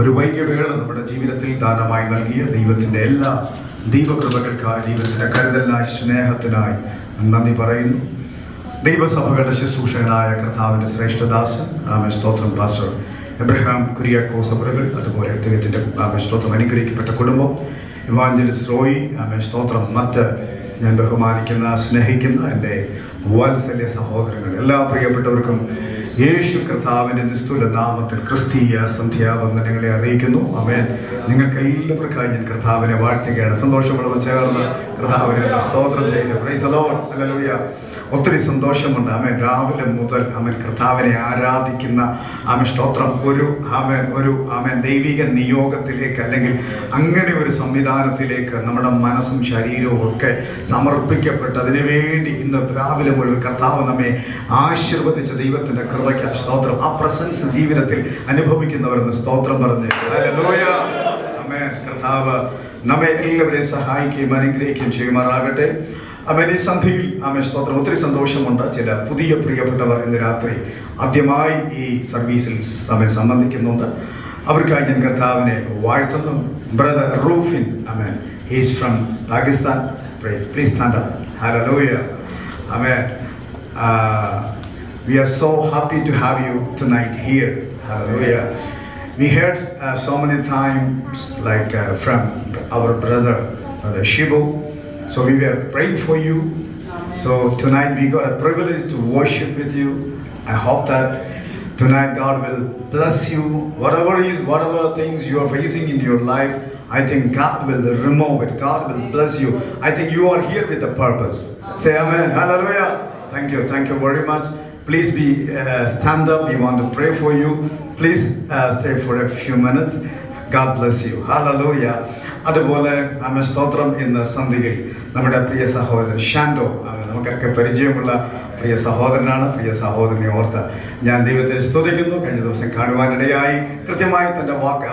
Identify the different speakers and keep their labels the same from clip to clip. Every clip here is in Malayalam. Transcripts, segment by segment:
Speaker 1: ഒരു വൈകിയവേള നമ്മുടെ ജീവിതത്തിൽ ദാനമായി നൽകിയ ദൈവത്തിൻ്റെ എല്ലാ ദൈവകൃപകൾക്കായി, ദൈവത്തിൻ്റെ കരുതലിനായി, സ്നേഹത്തിനായി നന്ദി പറയുന്നു. ദൈവസഭകളുടെ ശുശ്രൂഷകനായ കർത്താവിൻ്റെ ശ്രേഷ്ഠദാസൻ സ്തോത്രം പാസ്റ്റർ എബ്രഹാം കുര്യാക്കോസ് അവറുകൾ, അതുപോലെ അദ്ദേഹത്തിൻ്റെ സ്തോത്രം അനുഗ്രഹിക്കപ്പെട്ട കുടുംബം, ഇവാഞ്ചലിസ്റ്റ് റോയി സ്തോത്രം, മറ്റ് ഞാൻ ബഹുമാനിക്കുന്ന സ്നേഹിക്കുന്ന എൻ്റെ വാത്സല്യ സഹോദരങ്ങൾ, എല്ലാ പ്രിയപ്പെട്ടവർക്കും യേശു കർത്താവിൻ്റെ നിസ്തുല നാമത്തിൽ ക്രിസ്തീയ സന്ധ്യാവന്ദനങ്ങളെ അറിയിക്കുന്നു. ആമേൻ. നിങ്ങൾക്ക് എല്ലാവർക്കായി ഞാൻ കർത്താവിനെ വാഴ്ത്തുകയാണ്. സന്തോഷമുള്ളവർ ചേർന്ന് കർത്താവിനെ സ്തോത്രം ചെയ്യുന്നു. Price the lord. ഹല്ലേലൂയ. ഒത്തിരി സന്തോഷമുണ്ട്. ആമേൻ. രാവിലെ മുതൽ ആമേൻ കർത്താവിനെ ആരാധിക്കുന്ന സ്തോത്രം ഒരു ദൈവിക നിയോഗത്തിലേക്ക്, അല്ലെങ്കിൽ അങ്ങനെ ഒരു സംവിധാനത്തിലേക്ക് നമ്മുടെ മനസ്സും ശരീരവും ഒക്കെ സമർപ്പിക്കപ്പെട്ട് അതിനുവേണ്ടി ഇന്ന് രാവിലെ മുതൽ കർത്താവ് നമ്മെ ആശീർവദിച്ച ദൈവത്തിൻ്റെ കൃപയ്ക്ക് സ്തോത്രം. ആ പ്രസൻസ് ജീവിതത്തിൽ അനുഭവിക്കുന്നവരെന്ന് സ്തോത്രം പറഞ്ഞ് ഹല്ലേലൂയ. ആമേൻ. കർത്താവ് നമ്മെ എല്ലാവരെയും സഹായിക്കുകയും അനുഗ്രഹിക്കുകയും ചെയ്യുമാറാകട്ടെ. ഈ സന്ധിയിൽ സ്തോത്രം ഒത്തിരി സന്തോഷമുണ്ട്. ചില പുതിയ പ്രിയപ്പെട്ടവർ ഇന്ന് രാത്രി ആദ്യമായി ഈ സർവീസിൽ സംബന്ധിക്കുന്നുണ്ട്. അവർക്കായി ഞാൻ കർത്താവിനെ വാഴ്ത്തുന്നു. Brother Rufin, he is from Pakistan. Please stand up. Hallelujah. Amen. We are so happy to have you tonight here. Hallelujah. We heard so many times from our brother Shibu. So we were praying for you. So tonight we got a privilege to worship with you. I hope that tonight God will bless you. Whatever things you are facing in your life, I think God will remove it. God will bless you. I think you are here with a purpose. Say amen. Hallelujah. Thank you very much. Please stand up. We want to pray for you. Please stay for a few minutes. God bless you. Hallelujah. അതുപോലെ സ്തോത്രം ഇന്ന് സന്ധിയിൽ നമ്മുടെ പ്രിയ സഹോദരൻ ഷാൻഡോ, നമുക്കൊക്കെ പരിചയമുള്ള പ്രിയ സഹോദരനാണ്. പ്രിയ സഹോദരനെ ഓർത്ത് ഞാൻ ദൈവത്തെ സ്തുതിക്കുന്നു. കഴിഞ്ഞ ദിവസം കാണുവാനിടയായി കൃത്യമായി തൻ്റെ വാക്ക്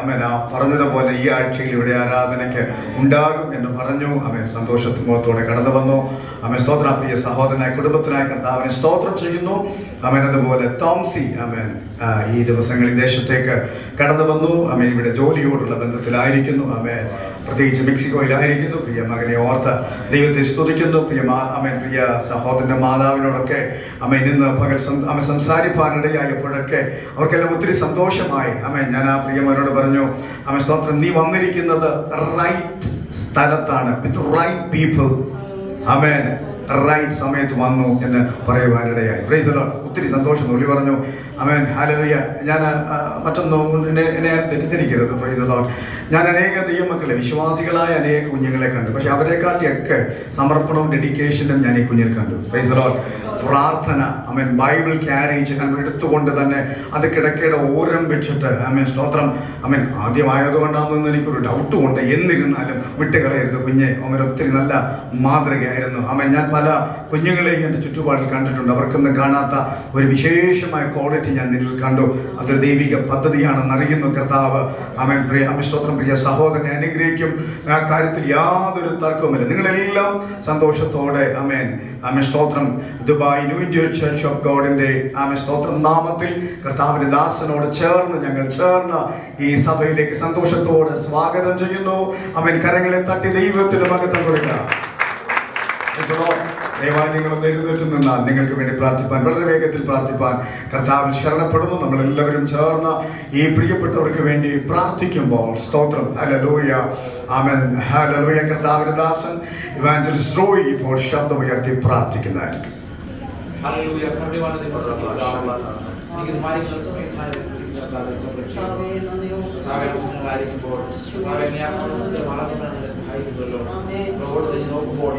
Speaker 1: പറഞ്ഞതുപോലെ ഈ ആഴ്ചയിൽ ഇവിടെ ആരാധനയ്ക്ക് ഉണ്ടാകും എന്ന് പറഞ്ഞു. സന്തോഷത്തോടെ കടന്നു വന്നു. സ്തോത്രം. പ്രിയ സഹോദരനായ കുടുംബത്തിനായി കർത്താവിനെ സ്തോത്രം ചെയ്യുന്നു. അതുപോലെ ടോംസി ഈ ദിവസങ്ങളിൽ ദേശത്തേക്ക് കടന്നു വന്നു. ഇവിടെ ജോലിയോടുള്ള ബന്ധത്തിലായിരിക്കുന്നു. പ്രത്യേകിച്ച് മെക്സിക്കോയിലായിരിക്കുന്നു. പ്രിയ മകനെ ഓർത്ത് ദൈവത്തെ സ്തുതിക്കുന്നു. പ്രിയ സഹോദരൻ്റെ മാതാവിനോടൊക്കെ ഇന്ന് പകൽ സംസാരിപ്പാനിടയായപ്പോഴൊക്കെ അവർക്കെല്ലാം ഒത്തിരി സന്തോഷമായി. ഞാൻ ആ പ്രിയമകനോട് പറഞ്ഞു, സ്തോത്രം, നീ വന്നിരിക്കുന്നത് റൈറ്റ് സ്ഥലത്താണ്, വിത്ത് റൈറ്റ് പീപ്പിൾ. റൈറ്റ് സമയത്ത് വന്നു എന്ന് പറയുവാനിടയായി. Price the Lord. ഒത്തിരി സന്തോഷം. ഉള്ളി പറഞ്ഞു ഹല്ലേലൂയ. ഞാൻ മറ്റൊന്നും എന്നെ തെറ്റിദ്ധരിക്കരുത്. Price the Lord. ഞാൻ അനേക ദൈവമക്കളെ, വിശ്വാസികളായ അനേക കുഞ്ഞുങ്ങളെ കണ്ടു. പക്ഷെ അവരെക്കാട്ടിയൊക്കെ സമർപ്പണവും ഡെഡിക്കേഷനും ഞാൻ ഈ കുഞ്ഞിൽ കണ്ടു. Price the Lord. പ്രാർത്ഥന, ബൈബിൾ ക്യാരി ചെയ്ത് എടുത്തുകൊണ്ട് തന്നെ അത് കിടക്കയുടെ ഓരം വെച്ചിട്ട് സ്തോത്രം. ആദ്യമായതുകൊണ്ടാണെന്ന് എനിക്കൊരു ഡൗട്ടും ഉണ്ട്. എന്നിരുന്നാലും വിട്ടുകളയരുത് കുഞ്ഞെ. ഒത്തിരി നല്ല മാതൃകയായിരുന്നു. ഞാൻ പല കുഞ്ഞുങ്ങളെയും എൻ്റെ ചുറ്റുപാടിൽ കണ്ടിട്ടുണ്ട്. അവർക്കൊന്നും കാണാത്ത ഒരു വിശേഷമായ ക്വാളിറ്റി ഞാൻ നിന്നിൽ കണ്ടു. അതൊരു ദൈവിക പദ്ധതിയാണെന്ന് അറിയുന്നു കർത്താവ്. സ്തോത്രം. പ്രിയ സഹോദരനെ അനുഗ്രഹിക്കും. ആ കാര്യത്തിൽ യാതൊരു തർക്കവുമില്ല. നിങ്ങളെല്ലാം സന്തോഷത്തോടെ സ്തോത്രം Dubai New India Church of ഗോഡിന്റെ സ്തോത്രം നാമത്തിൽ കർത്താവിന്റെ ദാസനോട് ഞങ്ങൾ ചേർന്ന് ഈ സഭയിലേക്ക് സന്തോഷത്തോടെ സ്വാഗതം ചെയ്യുന്നു. കരങ്ങളെ തട്ടി ദൈവത്തിന് മഹത്വം കൊടുക്കുക. ദയവായി നിങ്ങളൊന്ന് എഴുന്നേറ്റ് നിന്നാൽ നിങ്ങൾക്ക് വേണ്ടി പ്രാർത്ഥിപ്പാൻ, വളരെ വേഗത്തിൽ പ്രാർത്ഥിപ്പാൻ കർത്താവിൽ ശരണപ്പെടുന്നു. നമ്മളെല്ലാവരും ചേർന്ന് ഈ പ്രിയപ്പെട്ടവർക്ക് വേണ്ടി പ്രാർത്ഥിക്കുമ്പോൾ സ്തോത്രം. ഹല്ലേലൂയ. ആമേൻ. ഹല്ലേലൂയ. കർത്താവിന്റെ ദാസൻ ഇവാഞ്ചലിസ്റ്റ് റോയി ഇപ്പോൾ ശബ്ദം ഉയർത്തി പ്രാർത്ഥിക്കുന്നതായിരിക്കും.
Speaker 2: ഹല്ലേലൂയ. നോക്കുമ്പോൾ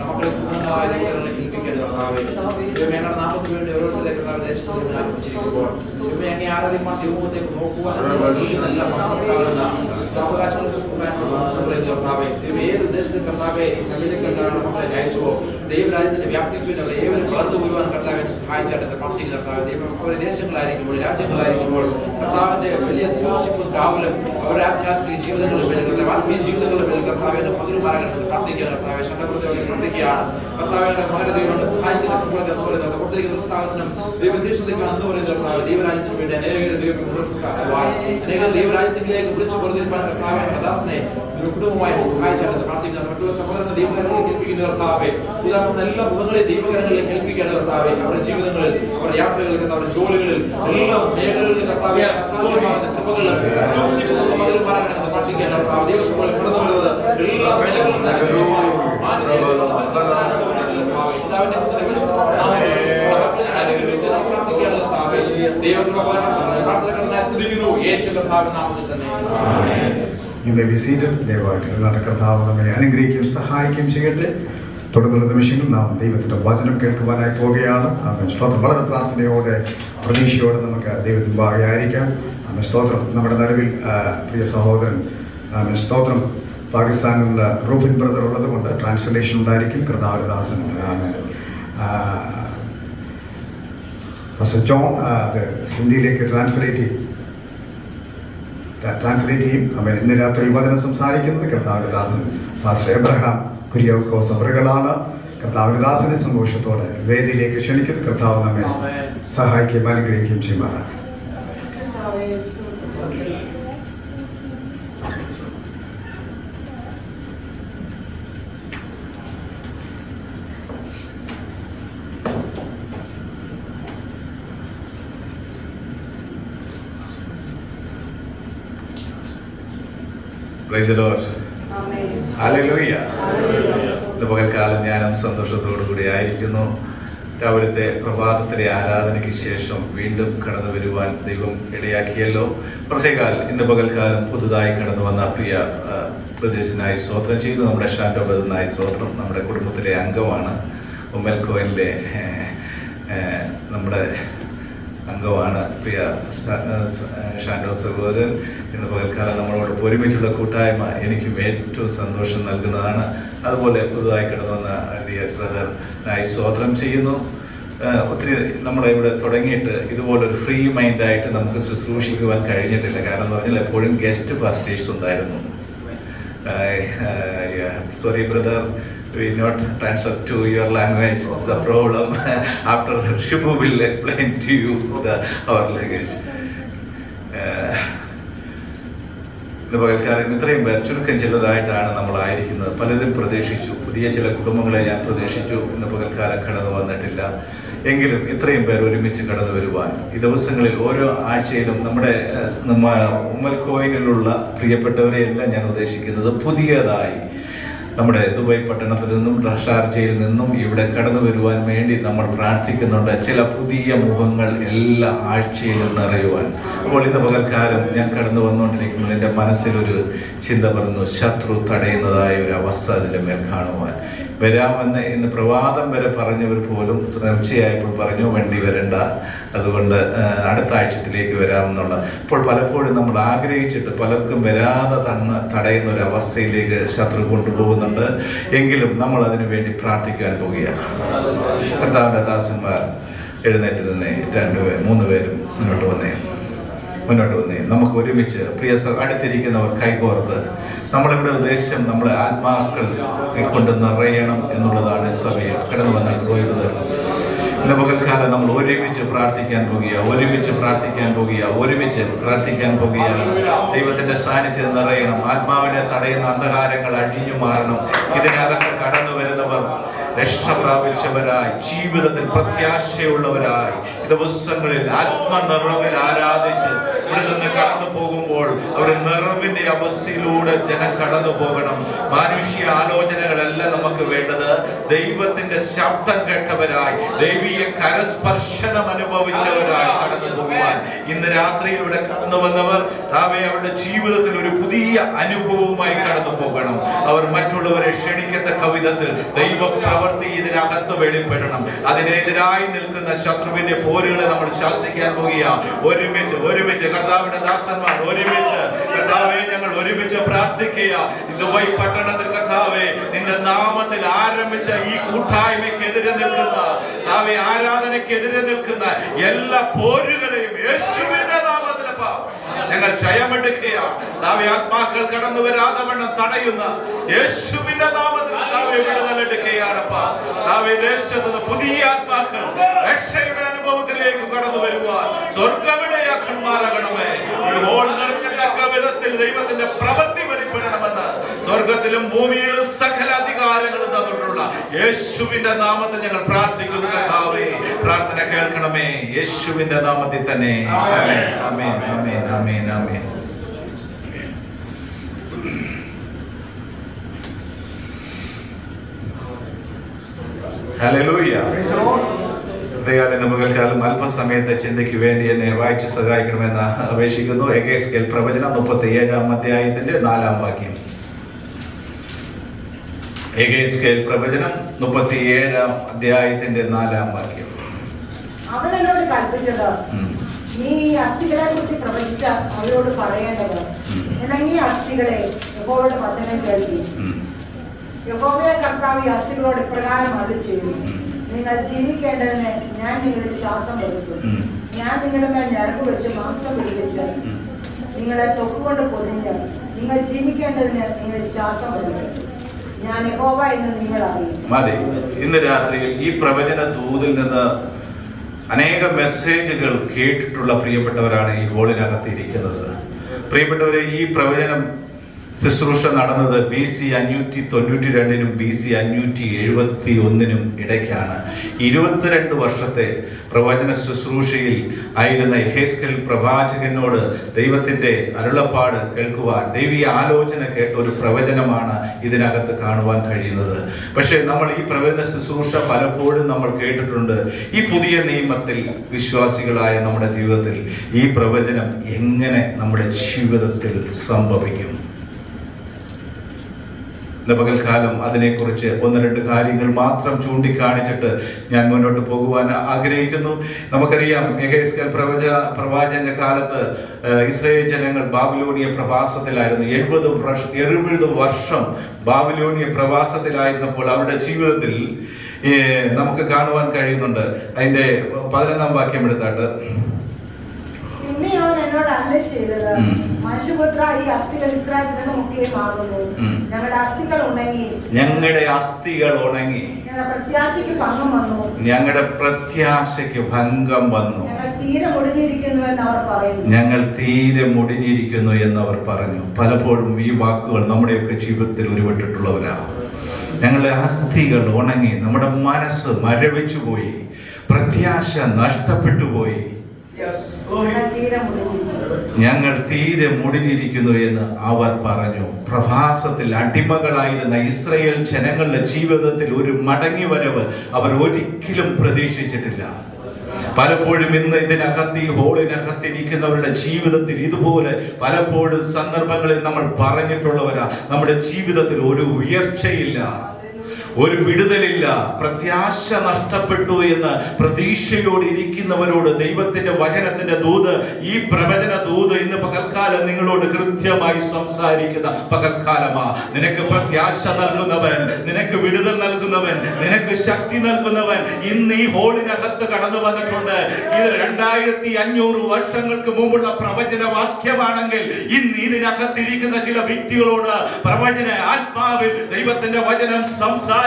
Speaker 2: മക്കളെ പൂർണ്ണമായ നാമത്തിന് വേണ്ടി ഓരോരുത്തരുടെ ദേശിക്കുമ്പോൾ എന്നെ ആരാധിക്കാൻ ദൈവത്തേക്ക് നോക്കുവാൻ ഏത് ഉദ്ദേശത്തിൽ കർത്താവെ സഭയിലേക്കാണ് മക്കളെ അയച്ചുവോ ദൈവരാജ്യത്തിന്റെ വ്യാപ്തിക്ക് വേണ്ടി അവർ ഏവരും വളർന്നു വരുവാൻ കർത്താവെ സഹായിച്ചായിട്ട് പ്രവർത്തിക്കുന്ന കർത്താവ് ദൈവം അവരുടെ ദേശങ്ങളായിരിക്കുമ്പോൾ രാജ്യങ്ങളായിരിക്കുമ്പോൾ കർത്താവിന്റെ വലിയ സൂക്ഷിപ്പും കാവലും അവരുടെ ആത്മീയ ജീവിതങ്ങളുടെ മേൽ ആത്മീയ ജീവിതങ്ങളുടെ മേൽ കർത്താവിന്റെ പകരുമാറാകട്ടെ പ്രാർത്ഥിക്കുക. കർത്താവെ ശരണപ്പെടുത്തി പ്രാർത്ഥിക്കുകയാണ്. കർത്താവിന്റെ മകനെ ദൈവം സഹായിക്കുന്ന കൊടുത്തിരിക്കുന്ന ഉത്സാഹത്തിനും ദൈവതീക്ഷണത്തിനും എന്ന് പറയുന്ന കർത്താവ് ദൈവരാജ്യത്തിന് വേണ്ടി അനേകം ദൈവരാജ്യത്തിലേക്ക് വിളിച്ചു കൊടുത്തിരിക്കാൻ കർത്താവിന്റെ ദാസനെ കുടുംബമായി സഹായിച്ചാണ് പ്രാർത്ഥിക്കുന്നത്. മറ്റുള്ള സഹോദരന്റെ ദൈവകരങ്ങളിലേക്ക് ഏൽപ്പിക്കുന്ന കർത്താവെ, ഉദാഹരണം എല്ലാ മുഖങ്ങളെയും ദൈവകരങ്ങളിലേക്ക് ഏൽപ്പിക്കുകയാണ് കർത്താവെ. അവരുടെ ജീവിതങ്ങളിൽ, അവരുടെ യാത്രകളിൽ, അവരുടെ ജോലികളിൽ, എല്ലാ മേഖലകളിലും കർത്താവെ അസാധ്യമാകുന്ന കൃപകളും മകരമാരാകണമെന്ന് പ്രാർത്ഥിക്കുകയാണ് കർത്താവ്. ദൈവസഭയിൽ കടന്നു വരുന്നത് എല്ലാ മേഖലകളിലും അനുഗ്രഹിച്ച് പ്രാർത്ഥിക്കുകയാണ് കർത്താവെ. ദൈവകൃപ സ്തുതിക്കുന്നു യേശു കർത്താവിന്റെ നാമത്തിൽ തന്നെ.
Speaker 1: You may be seated. ദയവായിട്ട് കർത്താവ് നമ്മെ അനുഗ്രഹിക്കുകയും സഹായിക്കുകയും ചെയ്യട്ടെ. തുടർന്നുള്ള നിമിഷങ്ങൾ നാം ദൈവത്തിൻ്റെ വചനം കേൾക്കുവാനായി പോവുകയാണ്. സ്തോത്രം. വളരെ പ്രാർത്ഥനയോടെ പ്രതീക്ഷയോടെ നമുക്ക് ദൈവത്തിന് മുമ്പാകെ ആയിരിക്കാം. സ്തോത്രം. നമ്മുടെ നടുവിൽ പ്രിയ സഹോദരൻ സ്തോത്രം പാകിസ്ഥാനിൽ നിന്ന് റൂഫിൻ ബ്രദർ ഉള്ളത് കൊണ്ട് ട്രാൻസ്ലേഷൻ ഉണ്ടായിരിക്കും. കർത്താവദാസൻ ജോൺ അത് ഹിന്ദിയിലേക്ക് ട്രാൻസ്ലേറ്റ് ചെയ്യും. അവൻ ഇന്ന് രാത്രി വചനം സംസാരിക്കുന്നത് കർത്താവദാസൻ പാസ്റ്റർ എബ്രഹാം കുര്യാക്കോസ് അവറുകളാണ്. കർത്താവദാസനെ സന്തോഷത്തോടെ വേദിയിലേക്ക് ക്ഷണിക്കുന്നു. കർത്താവ് നമ്മെ സഹായിക്കുകയും അനുഗ്രഹിക്കുകയും ചെയ്യുമാറാണ്.
Speaker 3: Praise the Lord. Hallelujah. ഇന്ന് പകൽക്കാലം ഞാനും സന്തോഷത്തോടു കൂടി ആയിരിക്കുന്നു. രാവിലത്തെ പ്രഭാതത്തിലെ ആരാധനയ്ക്ക് ശേഷം വീണ്ടും കടന്നു വരുവാൻ ദൈവം ഇടയാക്കിയല്ലോ. പ്രത്യേകാൽ ഇന്ന് പകൽക്കാലം പുതുതായി കടന്നു വന്ന പ്രിയ പ്രദേശനായി സ്തോത്രം ചെയ്തു. നമ്മുടെ ഷാൻഡോ ബദനായി സ്തോത്രം. നമ്മുടെ കുടുംബത്തിലെ അംഗമാണ്. ഉമ്മൽ കോയിലിലെ നമ്മുടെ അംഗമാണ് പ്രിയ ഷാൻഡോ സഹോദരൻ. ഇന്ന് പകൽക്കാലം നമ്മളോട് ഒരുമിച്ചുള്ള കൂട്ടായ്മ എനിക്കും ഏറ്റവും സന്തോഷം നൽകുന്നതാണ്. അതുപോലെ പുതുതായി കടന്നു വന്ന ഡിയർ ബ്രദറിനായി സ്തോത്രം ചെയ്യുന്നു. ഒത്തിരി നമ്മുടെ ഇവിടെ തുടങ്ങിയിട്ട് ഇതുപോലൊരു ഫ്രീ മൈൻഡായിട്ട് നമുക്ക് ശുശ്രൂഷിക്കുവാൻ കഴിഞ്ഞിട്ടില്ല. കാരണം എന്ന് പറഞ്ഞാൽ എപ്പോഴും ഗസ്റ്റ് പാസ്റ്റേഴ്സ് ഉണ്ടായിരുന്നു. Sorry brother, we not transfer to your language. It's the problem. After Shibu will explain to you our language. ഇന്ന് പകൽക്കാലം ഇത്രയും പേർ ചുരുക്കം ചിലരായിട്ടാണ് നമ്മളായിരിക്കുന്നത്. പലരും പ്രതീക്ഷിച്ചു, പുതിയ ചില കുടുംബങ്ങളെ ഞാൻ പ്രതീക്ഷിച്ചു. ഇന്ന് പകൽക്കാലം കടന്നു വന്നിട്ടില്ല. എങ്കിലും ഇത്രയും പേർ ഒരുമിച്ച് കടന്നു വരുവാൻ ഈ ദിവസങ്ങളിൽ ഓരോ ആഴ്ചയിലും നമ്മുടെ ഉമ്മൽ കോയിനിലുള്ള പ്രിയപ്പെട്ടവരെയെല്ലാം ഞാൻ ഉദ്ദേശിക്കുന്നത് പുതിയതായി നമ്മുടെ ദുബായ് പട്ടണത്തിൽ നിന്നും ഷാർജയിൽ നിന്നും ഇവിടെ കടന്നു വരുവാൻ വേണ്ടി നമ്മൾ പ്രാർത്ഥിക്കുന്നുണ്ട്. ചില പുതിയ മുഖങ്ങൾ എല്ലാ ആഴ്ചയിലും നിറയുവാൻ. അപ്പോൾ ഇന്ന് പകൽക്കാലം ഞാൻ കടന്നു വന്നുകൊണ്ടിരിക്കുമ്പോൾ എൻ്റെ മനസ്സിലൊരു ചിന്ത പറഞ്ഞു, ശത്രു തടയുന്നതായ ഒരു അവസ്ഥ അതിൻ്റെ മേൽ കാണുവാൻ. വരാമെന്ന് ഇന്ന് പ്രഭാതം വരെ പറഞ്ഞവർ പോലും ശ്രമിച്ചയായപ്പോൾ പറഞ്ഞു വണ്ടി വരണ്ട, അതുകൊണ്ട് അടുത്ത ആഴ്ചത്തിലേക്ക് വരാമെന്നുള്ള. അപ്പോൾ പലപ്പോഴും നമ്മൾ ആഗ്രഹിച്ചിട്ട് പലർക്കും വരാതെ തടയുന്ന ഒരു അവസ്ഥയിലേക്ക് ശത്രു കൊണ്ടുപോകുന്നുണ്ട്. എങ്കിലും നമ്മൾ അതിനു വേണ്ടി പ്രാർത്ഥിക്കാൻ പോവുകയാണ്. കർത്താവിൻ്റെ ദാസന്മാർ എഴുന്നേറ്റ് നിന്നേ, 3 പേരും മുന്നോട്ട് വന്നേ. നമുക്ക് ഒരുമിച്ച് പ്രിയ അടുത്തിരിക്കുന്നവർ കൈകോർത്ത് നമ്മളിവിടെ ഉദ്ദേശം നമ്മളെ ആത്മാക്കൾ കൊണ്ട് നിറയണം എന്നുള്ളതാണ്. സഭയിൽ കടന്നു വന്നാൽ പോയത് ഇന്ന് പകൽക്കാലം നമ്മൾ ഒരുമിച്ച് പ്രാർത്ഥിക്കാൻ പോകുകയാണ്. ദൈവത്തിന്റെ സാന്നിധ്യം നിറയണം. ആത്മാവിനെ തടയുന്ന അന്ധകാരങ്ങൾ അഴിഞ്ഞു മാറണം. ഇതിനകത്ത് കടന്നു വരുന്നവർ രക്ഷ പ്രാപിച്ചവരായി, ജീവിതത്തിൽ പ്രത്യാശയുള്ളവരായി, ദിവസങ്ങളിൽ ആത്മനിറവിൽ ആരാധിച്ച് ഇവിടെ നിന്ന് കടന്നു പോകുമ്പോൾ അവർ നിറവിന്റെ അവസ്ഥയിലൂടെ ജനം കടന്നു പോകണം. മാനുഷ്യ ആലോചനകളല്ല നമുക്ക് വേണ്ടത്. ദൈവത്തിന്റെ ശബ്ദം കേട്ടവരായി, ദൈവീയ കരസ്പർശനം അനുഭവിച്ചവരായി കടന്നു പോകുവാൻ ഇന്ന് രാത്രിയിൽ ഇവിടെ കടന്നു വന്നവർ അവരുടെ ജീവിതത്തിൽ ഒരു പുതിയ അനുഭവവുമായി കടന്നു പോകണം. അവർ മറ്റുള്ളവരെ ക്ഷണിക്കത്തക്ക വിധത്തിൽ ദൈവ പ്രവൃത്തി ഇതിനകത്ത് വെളിപ്പെടണം. അതിനെതിരായി നിൽക്കുന്ന ശത്രുവിന്റെ പോരുകളെ നമ്മൾ ശാസിക്കാൻ പോകുക. ഒരുമിച്ച് കർത്താവിന്റെ ദാസന്മാർ കർത്താവെ ഞങ്ങൾ ഒരുമിച്ച് പ്രാർത്ഥിക്കുക. ദുബായ് പട്ടണത്തിൽ കർത്താവെ നിന്റെ നാമത്തിൽ ആരംഭിച്ച ഈ കൂട്ടായ്മയ്ക്കെതിരെ നിൽക്കുന്ന ആരാധനയ്ക്കെതിരെ നിൽക്കുന്ന എല്ലാ പോരുകളെയും യേശുവിന്റെ നാമത്തിൽ ഞങ്ങൾ ജയമെടുക്കുക. ആത്മാക്കൾ കടന്നു വരാതെ വണ്ണം തടയുന്ന യേശുവിന്റെ നാമത്തിൽ വിടുതലെടുക്കുകയാണപ്പാ. ദേശത്ത് പുതിയ ആത്മാക്കൾ രക്ഷയുടെ അനുഭവത്തിലേക്ക് കടന്നു വരുവാൻ സ്വർഗമിടയാക്കന്മാരാകണമേ. ഇപ്പോൾ നിറഞ്ഞത്തക്ക വിധത്തിൽ ദൈവത്തിന്റെ പ്രവൃത്തി വെളിപ്പെടണമെന്ന് സ്വർഗത്തിലും ഭൂമിയിലും സകല അധികാരങ്ങളും തന്നിട്ടുള്ള യേശുവിന്റെ നാമത്തിൽ ഞങ്ങൾ പ്രാർത്ഥിക്കുന്നു. കർത്താവേ, പ്രാർത്ഥന കേൾക്കണമേ, യേശുവിന്റെ നാമത്തിൽ തന്നെ. ആമേൻ, ആമേൻ, ആമേൻ, ആമേൻ, ആമേൻ. ഹല്ലേലൂയ. ഇന്ന് പകൽക്കാലം അല്പസമയത്തെ ചിന്തയ്ക്ക് വേണ്ടി എന്നെ വായിച്ച് സഹായിക്കണമെന്ന് അപേക്ഷിക്കുന്നു. എഗേസ്കേൽ പ്രവചനം 37-ാം അധ്യായത്തിന്റെ 4-ാം വാക്യം. എഗേസ്കേൽ പ്രവചനം 37-ാം അധ്യായത്തിന്റെ 4-ാം വാക്യം.
Speaker 4: അവനോട് കൽപ്പിച്ചത്, നീ ഈ അസ്ഥികളെ കുറിച്ച് പ്രവചിച്ച അവരോട് പറയേണ്ടത്, ഇണങ്ങിയ അസ്ഥികളെ യഹോവയുടെ വചനം കേൾക്കി. യഹോവയെ കർത്താവ് ഈ അസ്ഥികളോട് ഇപ്രകാരം അരുളിച്ചെയ്യുന്നു, നിങ്ങൾ ജീവിക്കേണ്ടതിന് ഞാൻ നിങ്ങളെ ശ്വാസം കൊടുക്കും. ഞാൻ നിങ്ങളുടെ മേൽ ഞരമ്പ് വെച്ച് മാംസം പിടിപ്പിച്ച് നിങ്ങളെ തൊക്കുകൊണ്ട് പൊതിഞ്ഞ് നിങ്ങൾ ജീവിക്കേണ്ടതിന് നിങ്ങൾ ശ്വാസം കൊടുക്കും. ഞാൻ യഹോവ എന്ന് നിങ്ങൾ അറിയും.
Speaker 3: മതി. ഇന്ന് രാത്രിയിൽ ഈ പ്രവചന ദൂതിൽ നിന്ന് അനേക മെസ്സേജുകൾ കേട്ടിട്ടുള്ള പ്രിയപ്പെട്ടവരാണ് ഈ ഹോളിനകത്ത് ഇരിക്കുന്നത്. പ്രിയപ്പെട്ടവരെ, ഈ പ്രവചനം ശുശ്രൂഷ നടന്നത് BC 592-നും BC 571-നും ഇടയ്ക്കാണ്. 22 വർഷത്തെ പ്രവചന ശുശ്രൂഷയിൽ ആയിരുന്ന യെഹെസ്കേൽ പ്രവാചകനോട് ദൈവത്തിന്റെ അരുളപ്പാട് കേൾക്കുവാൻ, ദൈവീയ ആലോചന കേട്ട ഒരു പ്രവചനമാണ് ഇതിനകത്ത് കാണുവാൻ കഴിയുന്നത്. പക്ഷേ നമ്മൾ ഈ പ്രവചന ശുശ്രൂഷ പലപ്പോഴും നമ്മൾ കേട്ടിട്ടുണ്ട്. ഈ പുതിയ നിയമത്തിൽ വിശ്വാസികളായ നമ്മുടെ ജീവിതത്തിൽ ഈ പ്രവചനം എങ്ങനെ നമ്മുടെ ജീവിതത്തിൽ സംഭവിക്കും? ഇന്ന് പകൽക്കാലം അതിനെക്കുറിച്ച് 1-2 കാര്യങ്ങൾ മാത്രം ചൂണ്ടിക്കാണിച്ചിട്ട് ഞാൻ മുന്നോട്ട് പോകുവാൻ ആഗ്രഹിക്കുന്നു. നമുക്കറിയാം, യെഹെസ്കേൽ പ്രവാചകന്റെ കാലത്ത് ഇസ്രായേൽ ജനങ്ങൾ ബാബിലോണിയ പ്രവാസത്തിലായിരുന്നു. 70 വർഷം ബാബിലോണിയ പ്രവാസത്തിലായിരുന്നപ്പോൾ അവരുടെ ജീവിതത്തിൽ നമുക്ക് കാണുവാൻ കഴിയുന്നുണ്ട്. അതിന്റെ 11-ാം വാക്യം എടുത്താട്ട്,
Speaker 4: പിന്നെ അവൻ എന്നോട് അരുളി ചെയ്തത്, മനുഷ്യപുത്ര, ഈ അസ്ഥികൾ ഇസ്രായേലിന് മുഖ്യമാകുന്നു. ഞങ്ങളുടെ അസ്ഥികൾ ഉണങ്ങി,
Speaker 3: ഞങ്ങളുടെ അസ്ഥികൾ ഉണങ്ങി,
Speaker 4: ഞങ്ങളുടെ പ്രത്യാശയ്ക്ക് ഭംഗം വന്നു,
Speaker 3: ഞങ്ങളുടെ പ്രത്യാശയ്ക്ക് ഭംഗം വന്നു,
Speaker 4: ഞങ്ങൾ തീരെ മുടിഞ്ഞിരിക്കുന്നു എന്ന് അവർ പറയുന്നു.
Speaker 3: ഞങ്ങൾ തീരെ മുടിഞ്ഞിരിക്കുന്നു എന്നവർ പറഞ്ഞു. പലപ്പോഴും ഈ വാക്കുകൾ നമ്മുടെയൊക്കെ ജീവിതത്തിൽ ഉരുവിട്ടിട്ടുള്ളവരാണ്. ഞങ്ങളുടെ അസ്ഥികൾ ഉണങ്ങി, നമ്മുടെ മനസ്സ് മരവിച്ചു പോയി, പ്രത്യാശ നഷ്ടപ്പെട്ടു പോയി, ഞങ്ങൾ തീരെ മുടിഞ്ഞിരിക്കുന്നു എന്ന് അവർ പറഞ്ഞു. പ്രവാസത്തിൽ അടിമകളായിരുന്ന ഇസ്രായേൽ ജനങ്ങളുടെ ജീവിതത്തിൽ ഒരു മടങ്ങി വരവ് അവർ ഒരിക്കലും പ്രതീക്ഷിച്ചിട്ടില്ല. പലപ്പോഴും ഇന്ന് ഇതിനകത്ത്, ഈ ഹോളിനകത്തിരിക്കുന്നവരുടെ ജീവിതത്തിൽ ഇതുപോലെ പലപ്പോഴും സന്ദർഭങ്ങളിൽ നമ്മൾ പറഞ്ഞിട്ടുള്ളവരാ, നമ്മുടെ ജീവിതത്തിൽ ഒരു ഉയർച്ചയില്ല, ഒരു വിടുതലില്ല, പ്രത്യാശ നഷ്ടപ്പെട്ടു എന്ന് പ്രതീക്ഷയോടെ ഇരിക്കുന്നവരോട് ദൈവത്തിന്റെ വചനത്തിന്റെ ദൂത്, ഈ പ്രവചന ദൂത് ഇന്ന് പകൽക്കാലം നിങ്ങളോട് കൃത്യമായി സംസാരിക്കുന്ന പകൽക്കാലമാ. നിനക്ക് പ്രത്യാശ നൽകുന്നവൻ, നിനക്ക് വിടുതൽ നൽകുന്നവൻ, നിനക്ക് ശക്തി നൽകുന്നവൻ ഇന്ന് ഈ ഹോളിനകത്ത് കടന്നു വന്നിട്ടുണ്ട്. ഇത് 2500 വർഷങ്ങൾക്ക് മുമ്പുള്ള പ്രവചന വാക്യമാണെങ്കിൽ ഇന്ന് ഇതിനകത്തിരിക്കുന്ന ചില വ്യക്തികളോട് പ്രവചന ആത്മാവിൽ ദൈവത്തിന്റെ വചനം സംസാരിക്കുക.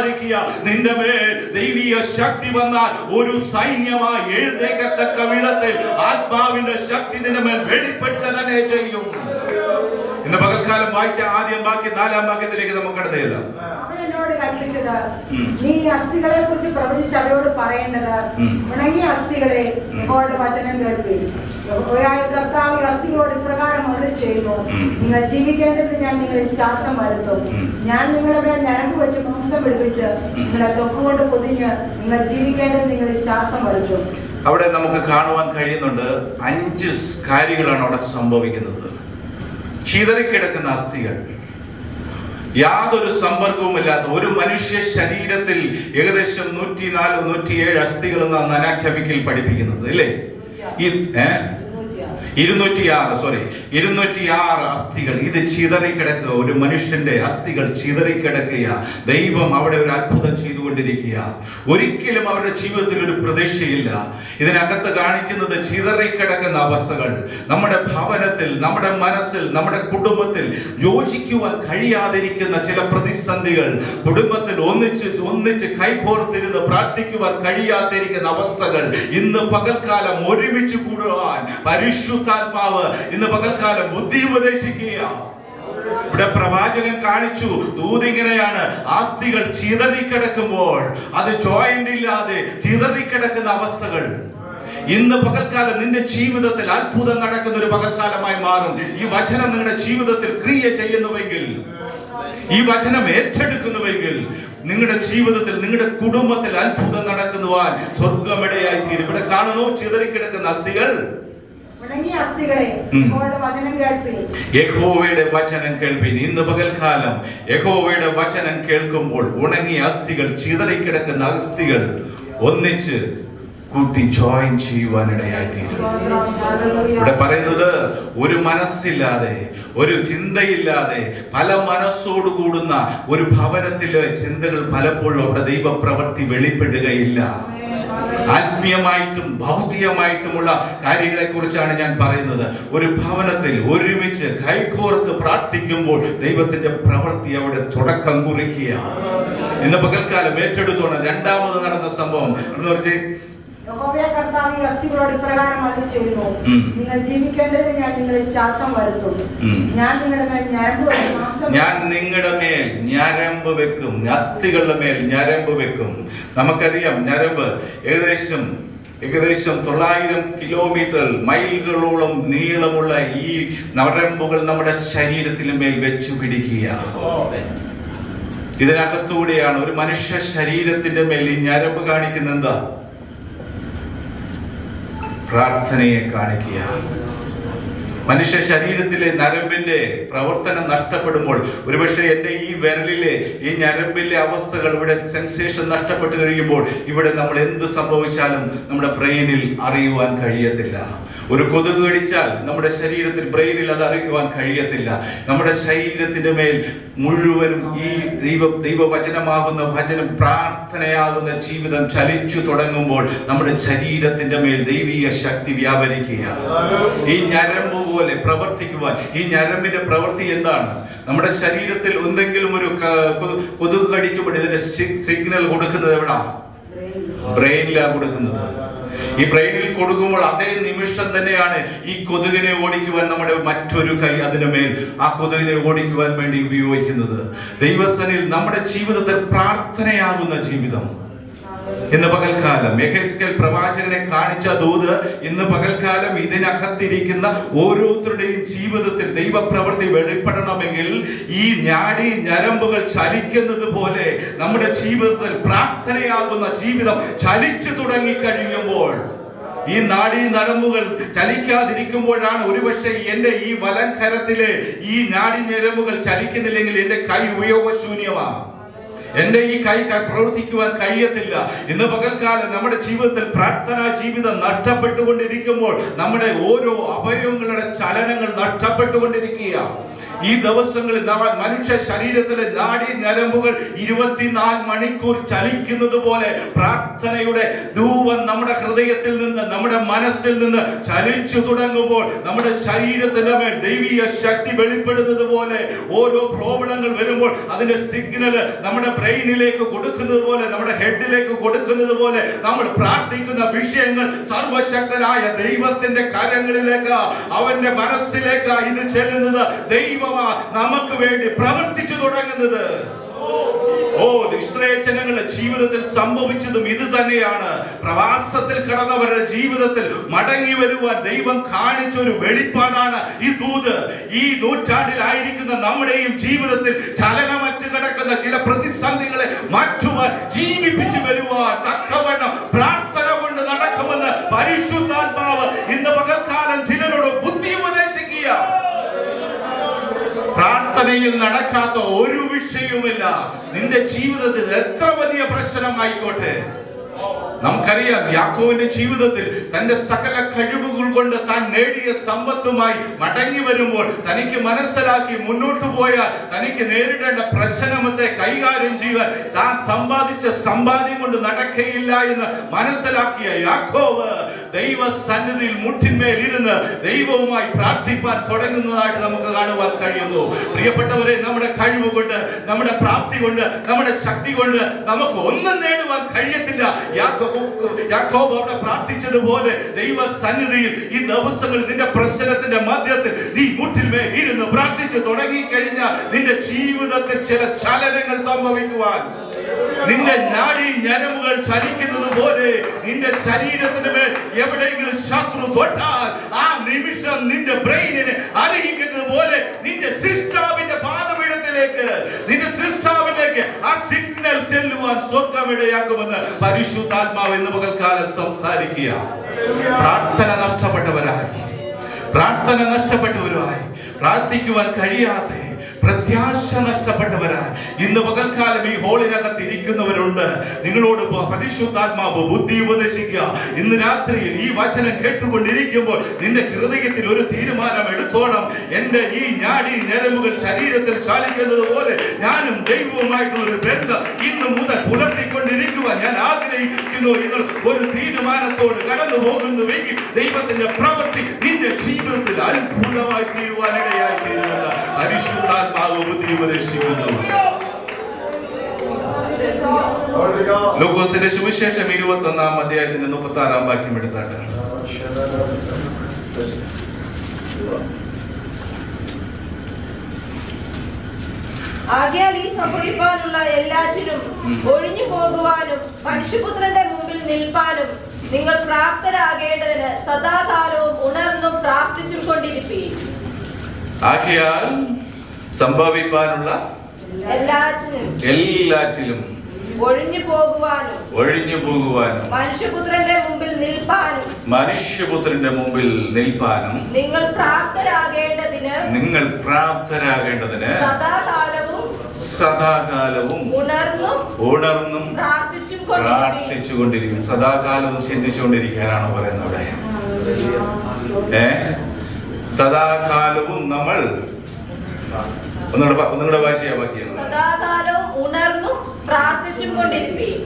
Speaker 3: നിന്റെ മേൽ ദൈവീയ ശക്തി വന്നാൽ ഒരു സൈന്യമായി എഴുന്നേക്കത്തക്ക വിധത്തിൽ ആത്മാവിന്റെ ശക്തി നിന്റെ മേൽ വെളിപ്പെടുക തന്നെ ചെയ്യും. ഇന്ന് പകൽക്കാലം വായിച്ച ആദ്യം വാക്യം 4-ാം വാക്യത്തിലേക്ക് നമുക്ക് കടന്നില്ല.
Speaker 4: അവനോട് കൽപ്പിച്ചത്, നീ അസ്ഥികളെ കുറിച്ച് പ്രവചിച്ച് അവരോട് പറയേണ്ടത്, ഉണങ്ങിയ അസ്ഥികളെ യഹോവയുടെ വചനം കേൾപ്പീൻ. യഹോവയായ കർത്താവ് ഈ അസ്ഥികളോട് ഇപ്രകാരം അരുളി ചെയ്യുന്നു, നിങ്ങൾ ജീവിക്കേണ്ടതിന് ഞാൻ നിങ്ങളെ ശ്വാസം വരുത്തും. ഞാൻ നിങ്ങളുടെ മേൽ ഞരമ്പ് വെച്ച് മാംസം പിടിപ്പിച്ച് നിങ്ങളെ തൊക്കുകൊണ്ട് പൊതിഞ്ഞ് നിങ്ങൾ ജീവിക്കേണ്ടതിന് നിങ്ങൾ ശ്വാസം വരുത്തും.
Speaker 3: അവിടെ നമുക്ക് കാണുവാൻ കഴിയുന്നുണ്ട് 5 കാര്യങ്ങളാണ് അവിടെ സംഭവിക്കുന്നത്. ചിതറിക്കിടക്കുന്ന അസ്ഥികൾ, യാതൊരു സമ്പർക്കവുമില്ലാത്ത ഒരു മനുഷ്യ ശരീരത്തിൽ ഏകദേശം 104-107 അസ്ഥികൾ എന്നാണ് അനാറ്റമിക്കൽ പഠിപ്പിക്കുന്നത്, അല്ലേ? 206 അസ്ഥികൾ ഇത് ചിതറിക്കിടക്കുക. ഒരു മനുഷ്യന്റെ അസ്ഥികൾ ചിതറിക്കിടക്കുക. ദൈവം അവിടെ ഒരു അത്ഭുതം ചെയ്തുകൊണ്ടിരിക്കുക. ഒരിക്കലും അവരുടെ ജീവിതത്തിൽ ഒരു പ്രതീക്ഷയില്ല. ഇതിനകത്ത് കാണിക്കുന്നത് ചിതറിക്കിടക്കുന്ന അവസ്ഥകൾ. നമ്മുടെ ഭവനത്തിൽ, നമ്മുടെ മനസ്സിൽ, നമ്മുടെ കുടുംബത്തിൽ യോജിക്കുവാൻ കഴിയാതിരിക്കുന്ന ചില പ്രതിസന്ധികൾ, കുടുംബത്തിൽ ഒന്നിച്ച് കൈകോർത്തിരുന്ന് പ്രാർത്ഥിക്കുവാൻ കഴിയാതിരിക്കുന്ന അവസ്ഥകൾ ഇന്ന് പകൽക്കാലം ഒരുമിച്ച് കൂടുവാൻ പരിശുദ്ധാത്മാവ് ഇന്ന് പകൽക്കാലം ബുദ്ധി ഉപദേശിക്കുക. ഇവിടെ പ്രവാചകൻ കാണിച്ചു, ദൂതിങ്ങനെയാണ്, ആസ്തികൾ ചിതറിക്കിടക്കുമ്പോൾ, അത് ജോയിന്റ് ഇല്ലാതെ ചിതറിക്കിടക്കുന്ന അവസ്ഥകൾ ഇന്ന് പകൽക്കാലം നിന്റെ ജീവിതത്തിൽ അത്ഭുതം നടക്കുന്ന ഒരു പകൽക്കാലമായി മാറും. ഈ വചനം നിങ്ങളുടെ ജീവിതത്തിൽ ക്രിയ ചെയ്യുന്നുവെങ്കിൽ, ഈ വചനം ഏറ്റെടുക്കുന്നുവെങ്കിൽ, നിങ്ങളുടെ ജീവിതത്തിൽ, നിങ്ങളുടെ കുടുംബത്തിൽ അത്ഭുതം നടക്കുവാൻ സ്വർഗമിടയായി തീരും. ഇവിടെ കാണുന്നു ചിതറിക്കിടക്കുന്ന അസ്ഥികൾ. യഹോവയുടെ വചനം കേൾപ്പിൻ. ഇന്ന് പകൽക്കാലം യഹോവയുടെ വചനം കേൾക്കുമ്പോൾ ഉണങ്ങിയ അസ്ഥികൾ, ചിതറിക്കിടക്കുന്ന അസ്ഥികൾ ഒന്നിച്ച് കൂട്ടി ജോയിൻ ചെയ്യുവാനിടയായി തീരും. ഇവിടെ പറയുന്നത് ഒരു മനസ്സില്ലാതെ, ഒരു ചിന്തയില്ലാതെ പല മനസ്സോട് കൂടുന്ന ഒരു ഭവനത്തിലെ ചിന്തകൾ പലപ്പോഴും അവിടെ ദൈവപ്രവൃത്തി വെളിപ്പെടുകയില്ല. ആത്മീയമായിട്ടും ഭൗതികമായിട്ടുമുള്ള കാര്യങ്ങളെ കുറിച്ചാണ് ഞാൻ പറയുന്നത്. ഒരു ഭവനത്തിൽ ഒരുമിച്ച് കൈകോർത്ത് പ്രാർത്ഥിക്കുമ്പോൾ ദൈവത്തിന്റെ പ്രവൃത്തി അവിടെ തുടക്കം കുറിക്കുക. ഇന്ന് പകൽക്കാലം ഏറ്റെടുത്തോണം. രണ്ടാമത് നടന്ന സംഭവം എന്ന് പറഞ്ഞാൽ
Speaker 4: നിങ്ങൾ ജീവിക്കേണ്ടതിന് ഞാൻ നിങ്ങളെ ശ്വാസം വരുത്തും, ഞാൻ
Speaker 3: നിങ്ങളുടെ മേൽ ഞരമ്പ് വെക്കും, അസ്ഥികളുടെ മേൽ ഞരമ്പ് വെക്കും. നമുക്കറിയാം, ഞരമ്പ് ഏകദേശം 900 കിലോമീറ്റർ മൈലുകളോളം നീളമുള്ള ഈ നരമ്പുകൾ നമ്മുടെ ശരീരത്തിന് മേൽ വെച്ചു പിടിക്കുക. ഇതിനകത്തൂടെയാണ് ഒരു മനുഷ്യ ശരീരത്തിന്റെ മേൽ ഈ ഞരമ്പ് കാണിക്കുന്ന എന്താ? പ്രാർത്ഥനയെ കാണിക്കുക. മനുഷ്യ ശരീരത്തിലെ നരമ്പിന്റെ പ്രവർത്തനം നഷ്ടപ്പെടുമ്പോൾ, ഒരുപക്ഷെ എൻ്റെ ഈ വിരലിലെ ഈ ഞരമ്പിലെ അവസ്ഥകൾ, ഇവിടെ സെൻസേഷൻ നഷ്ടപ്പെട്ടു കഴിയുമ്പോൾ ഇവിടെ നമ്മൾ എന്ത് സംഭവിച്ചാലും നമ്മുടെ ബ്രെയിനിൽ അറിയുവാൻ കഴിയത്തില്ല. ഒരു കൊതുക് കടിച്ചാൽ നമ്മുടെ ശരീരത്തിൽ, ബ്രെയിനിൽ അത് അറിയുവാൻ കഴിയത്തില്ല. നമ്മുടെ ശരീരത്തിന്റെ മേൽ മുഴുവനും ഈ ദൈവവചനമാകുന്ന വചനം, പ്രാർത്ഥനയാകുന്ന ജീവിതം ചലിച്ചു തുടങ്ങുമ്പോൾ നമ്മുടെ ശരീരത്തിന്റെ മേൽ ദൈവീയ ശക്തി വ്യാപരിക്കുക. ഈ ഞരമ്പ് പോലെ പ്രവർത്തിക്കുവാൻ, ഈ ഞരമ്പിന്റെ പ്രവൃത്തി എന്താണ്? നമ്മുടെ ശരീരത്തിൽ എന്തെങ്കിലും ഒരു കൊതുക് കടിക്കുമ്പോൾ ഇതിന്റെ സിഗ്നൽ കൊടുക്കുന്നത് എവിടാ? ബ്രെയിനിലാണ് കൊടുക്കുന്നത്. ഈ ബ്രെയിനിൽ കൊടുക്കുമ്പോൾ അതേ നിമിഷം തന്നെയാണ് ഈ കൊതുകിനെ ഓടിക്കുവാൻ നമ്മുടെ മറ്റൊരു കൈ അതിന് മേൽ ആ കൊതുകിനെ ഓടിക്കുവാൻ വേണ്ടി ഉപയോഗിക്കുന്നത്. ദൈവസന്നിധിയിൽ നമ്മുടെ ജീവിതത്തിൽ പ്രാർത്ഥനയാകുന്ന ജീവിതം. ഇന്ന് പകൽക്കാലം യെഹെസ്കേൽ പ്രവാചകനെ കാണിച്ച ദൂത് ഇന്ന് പകൽക്കാലം ഇതിനകത്തിരിക്കുന്ന ഓരോരുത്തരുടെയും ജീവിതത്തിൽ ദൈവപ്രവൃത്തി വെളിപ്പെടണമെങ്കിൽ ഈ നാഡി ഞരമ്പുകൾ ചലിക്കുന്നത് പോലെ നമ്മുടെ ജീവിതത്തിൽ പ്രാർത്ഥനയാകുന്ന ജീവിതം ചലിച്ചു തുടങ്ങി കഴിയുമ്പോൾ, ഈ നാഡീ നരമ്പുകൾ ചലിക്കാതിരിക്കുമ്പോഴാണ് ഒരുപക്ഷെ എൻ്റെ ഈ വലംകരത്തിലെ ഈ നാഡീ ഞരമ്പുകൾ ചലിക്കുന്നില്ലെങ്കിൽ എൻ്റെ കൈ ഉപയോഗശൂന്യമാണ്. എന്റെ ഈ കൈ പ്രവർത്തിക്കുവാൻ കഴിയത്തില്ല. ഇന്ന് പകൽക്കാലം നമ്മുടെ ജീവിതത്തിൽ പ്രാർത്ഥനാ ജീവിതം നഷ്ടപ്പെട്ടുകൊണ്ടിരിക്കുമ്പോൾ നമ്മുടെ ഓരോ അവയവങ്ങളുടെ ചലനങ്ങൾ നഷ്ടപ്പെട്ടുകൊണ്ടിരിക്കുക. ഈ ദിവസങ്ങളിൽ മനുഷ്യ ശരീരത്തിലെ നാഡീ ഞരമ്പുകൾ 24 മണിക്കൂർ ചലിക്കുന്നത് പോലെ പ്രാർത്ഥനയുടെ ധൂപം നമ്മുടെ ഹൃദയത്തിൽ നിന്ന്, നമ്മുടെ മനസ്സിൽ നിന്ന് ചലിച്ചു തുടങ്ങുമ്പോൾ നമ്മുടെ ശരീരത്തിന്റെ മേൽ ദൈവീയ ശക്തി വെളിപ്പെടുന്നത് പോലെ, ഓരോ പ്രോബ്ലങ്ങൾ വരുമ്പോൾ അതിന്റെ സിഗ്നൽ നമ്മുടെ ബ്രെയിനിലേക്ക് കൊടുക്കുന്നത് പോലെ, നമ്മുടെ ഹെഡിലേക്ക് കൊടുക്കുന്നത് പോലെ നമ്മൾ പ്രാർത്ഥിക്കുന്ന വിഷയങ്ങൾ സർവശക്തനായ ദൈവത്തിന്റെ കരങ്ങളിലേക്ക്, അവന്റെ മനസ്സിലേക്ക് ഇത് ചെല്ലുന്നത്. ദൈവമാ നമുക്ക് വേണ്ടി പ്രവർത്തിച്ചു തുടങ്ങുന്നത്. ഇസ്രായേൽ ജനങ്ങളുടെ ജീവിതത്തിൽ സംഭവിച്ചതും ഇത് തന്നെയാണ്. പ്രവാസത്തിൽ കടന്നവരുടെ ജീവിതത്തിൽ മടങ്ങി വരുവാൻ ദൈവം കാണിച്ചൊരു വെളിപ്പാടാണ് ഈ ദൂത്. ഈ നൂറ്റാണ്ടിലായിരിക്കുന്ന നമ്മുടെയും ജീവിതത്തിൽ ചലനമറ്റ് കിടക്കുന്ന ചില പ്രതിസന്ധികളെ മാറ്റുവാൻ, ജീവിപ്പിച്ചു വരുവാൻ തക്കവണ്ണം പ്രാർത്ഥന കൊണ്ട് നടക്കുമെന്ന് പരിശുദ്ധാത്മാവ് ഇന്ന് പകൽക്കാലം ചിലരോട് ബുദ്ധി ഉപദേശിക്കുക. പ്രാർത്ഥനയിൽ നടക്കാത്ത ഒരു വിഷയവുമില്ല. നിന്റെ ജീവിതത്തിൽ എത്ര വലിയ പ്രശ്നമായിക്കോട്ടെ, നമുക്കറിയാം യാക്കോബിന്റെ ജീവിതത്തിൽ തന്റെ സകല കഴിവുകൾ കൊണ്ട് താൻ നേടിയ സമ്പത്തുമായി മടങ്ങി വരുമ്പോൾ തനിക്ക് മനസ്സിലാക്കി മുന്നോട്ട് പോയാൽ തനിക്ക് നേരിടേണ്ട പ്രശ്നമത്തെ കൈകാര്യം ചെയ്യുവാൻ താൻ സമ്പാദിച്ച സമ്പാദ്യം കൊണ്ട് നടക്കുകയില്ല എന്ന് മനസ്സിലാക്കിയ യാക്കോബ് ദൈവ സന്നിധിയിൽ മുട്ടിന്മേൽ ഇരുന്ന് ദൈവവുമായി പ്രാർത്ഥിപ്പാൻ തുടങ്ങുന്നതായിട്ട് നമുക്ക് കാണുവാൻ കഴിയുന്നു. പ്രിയപ്പെട്ടവരെ, നമ്മുടെ കഴിവ് കൊണ്ട്, നമ്മുടെ പ്രാപ്തി കൊണ്ട്, നമ്മുടെ ശക്തി കൊണ്ട് നമുക്ക് ഒന്നും നേടുവാൻ കഴിയത്തില്ല. യാക്കോബ് അവിടെ പ്രാർത്ഥിച്ചതുപോലെ ദൈവ സന്നിധിയിൽ ഈ ദിവസങ്ങളിൽ നിന്റെ പ്രശ്നത്തിന്റെ മധ്യത്തിൽ നീ മുട്ടിന്മേൽ ഇരുന്ന് പ്രാർത്ഥിച്ചു തുടങ്ങി കഴിഞ്ഞാൽ നിന്റെ ജീവിതത്തിൽ ചില ചലനങ്ങൾ സംഭവിക്കുവാൻ, നിന്റെ നാഡീ ഞരമ്പുകൾ ചലിക്കുന്നത് പോലെ നിന്റെ ശരീരത്തിന് മേൽ എവിടെയെങ്കിലും ശത്രു തൊട്ടാൽ ആ നിമിഷം നിന്റെ ബ്രെയിനിനെ അറിയിക്കുന്നത് പോലെ നിന്റെ സൃഷ്ടാവിന്റെ പാദപീഠത്തിലേക്ക്, നിന്റെ സൃഷ്ടാവിലേക്ക് ആ സിഗ്നൽ ചെല്ലുവാൻ സ്വർഗ്ഗമിടയാക്കുമെന്ന് പരിശുദ്ധാത്മാവ് ഇന്ന് പകൽക്കാലം സംസാരിക്കുക. പ്രാർത്ഥന നഷ്ടപ്പെട്ടവരായി പ്രാർത്ഥിക്കുവാൻ കഴിയാതെ പ്രത്യാശ നഷ്ടപ്പെട്ടവരായി ഇന്ന് പകൽക്കാലം ഈ ഹോളിനകത്ത് ഇരിക്കുന്നവരുണ്ട്. നിങ്ങളോട് പരിശുദ്ധാത്മാവ് ബുദ്ധി ഉപദേശിക്കുക. ഇന്ന് രാത്രിയിൽ ഈ വചനം കേട്ടുകൊണ്ടിരിക്കുമ്പോൾ നിന്റെ ഹൃദയത്തിൽ ഒരു തീരുമാനം എടുത്തോണം. എന്റെ ഈ ഞാടി ഞരമ്പുകൾ ശരീരത്തിൽ ചാലിക്കുന്നത് പോലെ ഞാനും ദൈവവുമായിട്ടുള്ള ഒരു ബന്ധം ഇന്ന് മുതൽ പുലർത്തിക്കൊണ്ടിരിക്കുവാൻ ഞാൻ ആഗ്രഹിക്കുന്നു. നിങ്ങൾ ഒരു തീരുമാനത്തോട് കടന്നു പോകുന്നുവെങ്കിൽ ദൈവത്തിന്റെ പ്രവൃത്തി നിന്റെ ജീവിതത്തിൽ അത്ഭുതമായി തീരുവാനിടയായി തീരുമെന്ന് പരിശുദ്ധാത്മാവ് ബുദ്ധി ഉപദേശിക്കുന്നു. ലൂക്കോസിന്റെ സുവിശേഷം 21-ാം അധ്യായത്തിന്റെ 36-ാം വാക്യം എടുത്താട്ടെ.
Speaker 5: ആകയാൽ ഈ സംഭവിക്കാനുള്ള എല്ലാറ്റിനും ഒഴിഞ്ഞു പോകുവാനും മനുഷ്യപുത്രന്റെ മുമ്പിൽ നിൽപ്പാനും നിങ്ങൾ പ്രാപ്തരാകേണ്ടതിന് സദാകാലവും ഉണർന്നും പ്രാർത്ഥിച്ചു കൊണ്ടിരിപ്പീൻ.
Speaker 3: ആകയാൽ സംഭവിക്കാനുള്ള എല്ലാറ്റിലും
Speaker 5: ഒഴിഞ്ഞു പോകുവാനും മനുഷ്യപുത്രന്റെ മുമ്പിൽ നിൽപ്പാനും
Speaker 3: നിങ്ങൾ പ്രാപ്തരാകേണ്ടതിന് സദാകാലവും ഉണർന്നും പ്രാർത്ഥിച്ചുകൊണ്ടിരിക്കും. സദാകാലവും ചിന്തിച്ചുകൊണ്ടിരിക്കാനാണ് പറയുന്നത്. സദാകാലവും നമ്മൾ ഒന്നുകൂടെ വായിച്ചാ വാക്യം.
Speaker 5: സദാകാലവും ഉണർന്നും പ്രാർത്ഥിച്ചുകൊണ്ടിരിപ്പീൻ.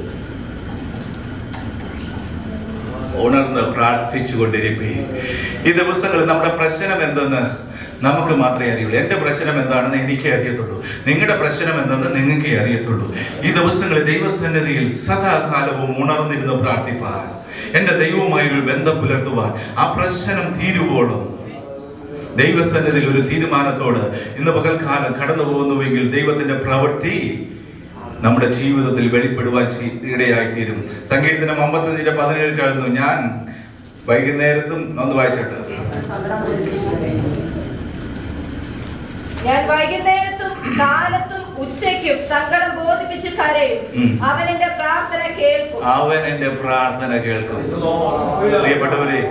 Speaker 3: ഉണർന്ന് പ്രാർത്ഥിച്ചുകൊണ്ടിരിപ്പീൻ. ഈ ദിവസങ്ങളിൽ നമ്മുടെ പ്രശ്നം എന്തെന്ന് നമുക്ക് മാത്രമേ അറിയുള്ളൂ. എൻ്റെ പ്രശ്നം എന്താണെന്ന് എനിക്കേ അറിയത്തുള്ളൂ. നിങ്ങളുടെ പ്രശ്നം എന്തെന്ന് നിങ്ങൾക്കേ അറിയത്തുള്ളൂ. ഈ ദിവസങ്ങളിൽ ദൈവസന്നിധിയിൽ സദാകാലവും ഉണർന്നിരുന്ന് പ്രാർത്ഥിപ്പാൻ, എൻ്റെ ദൈവവുമായൊരു ബന്ധം പുലർത്തുവാൻ, ആ പ്രശ്നം തീരുവോളം ദൈവസന്നിധിയിൽ ഒരു തീരുമാനത്തോട് ഇന്ന് പകൽക്കാലം കടന്നു പോകുന്നുവെങ്കിൽ ദൈവത്തിന്റെ പ്രവൃത്തി നമ്മുടെ ജീവിതത്തിൽ വെളിപ്പെടുവാൻ ഇടയായി തീരും. സങ്കീർത്തനം 55:17 കാണുന്നു, ഞാൻ വൈകുന്നേരത്തും ഒന്ന് വായിച്ചിട്ട്,
Speaker 5: ഞാൻ വൈകുന്നേരത്തും കാലത്തും ഉച്ചയ്ക്കും സങ്കടം ബോധിപ്പിച്ച് കരയും. അവൻ എന്റെ പ്രാർത്ഥന കേൾക്കും. പ്രിയപ്പെട്ടവരെ,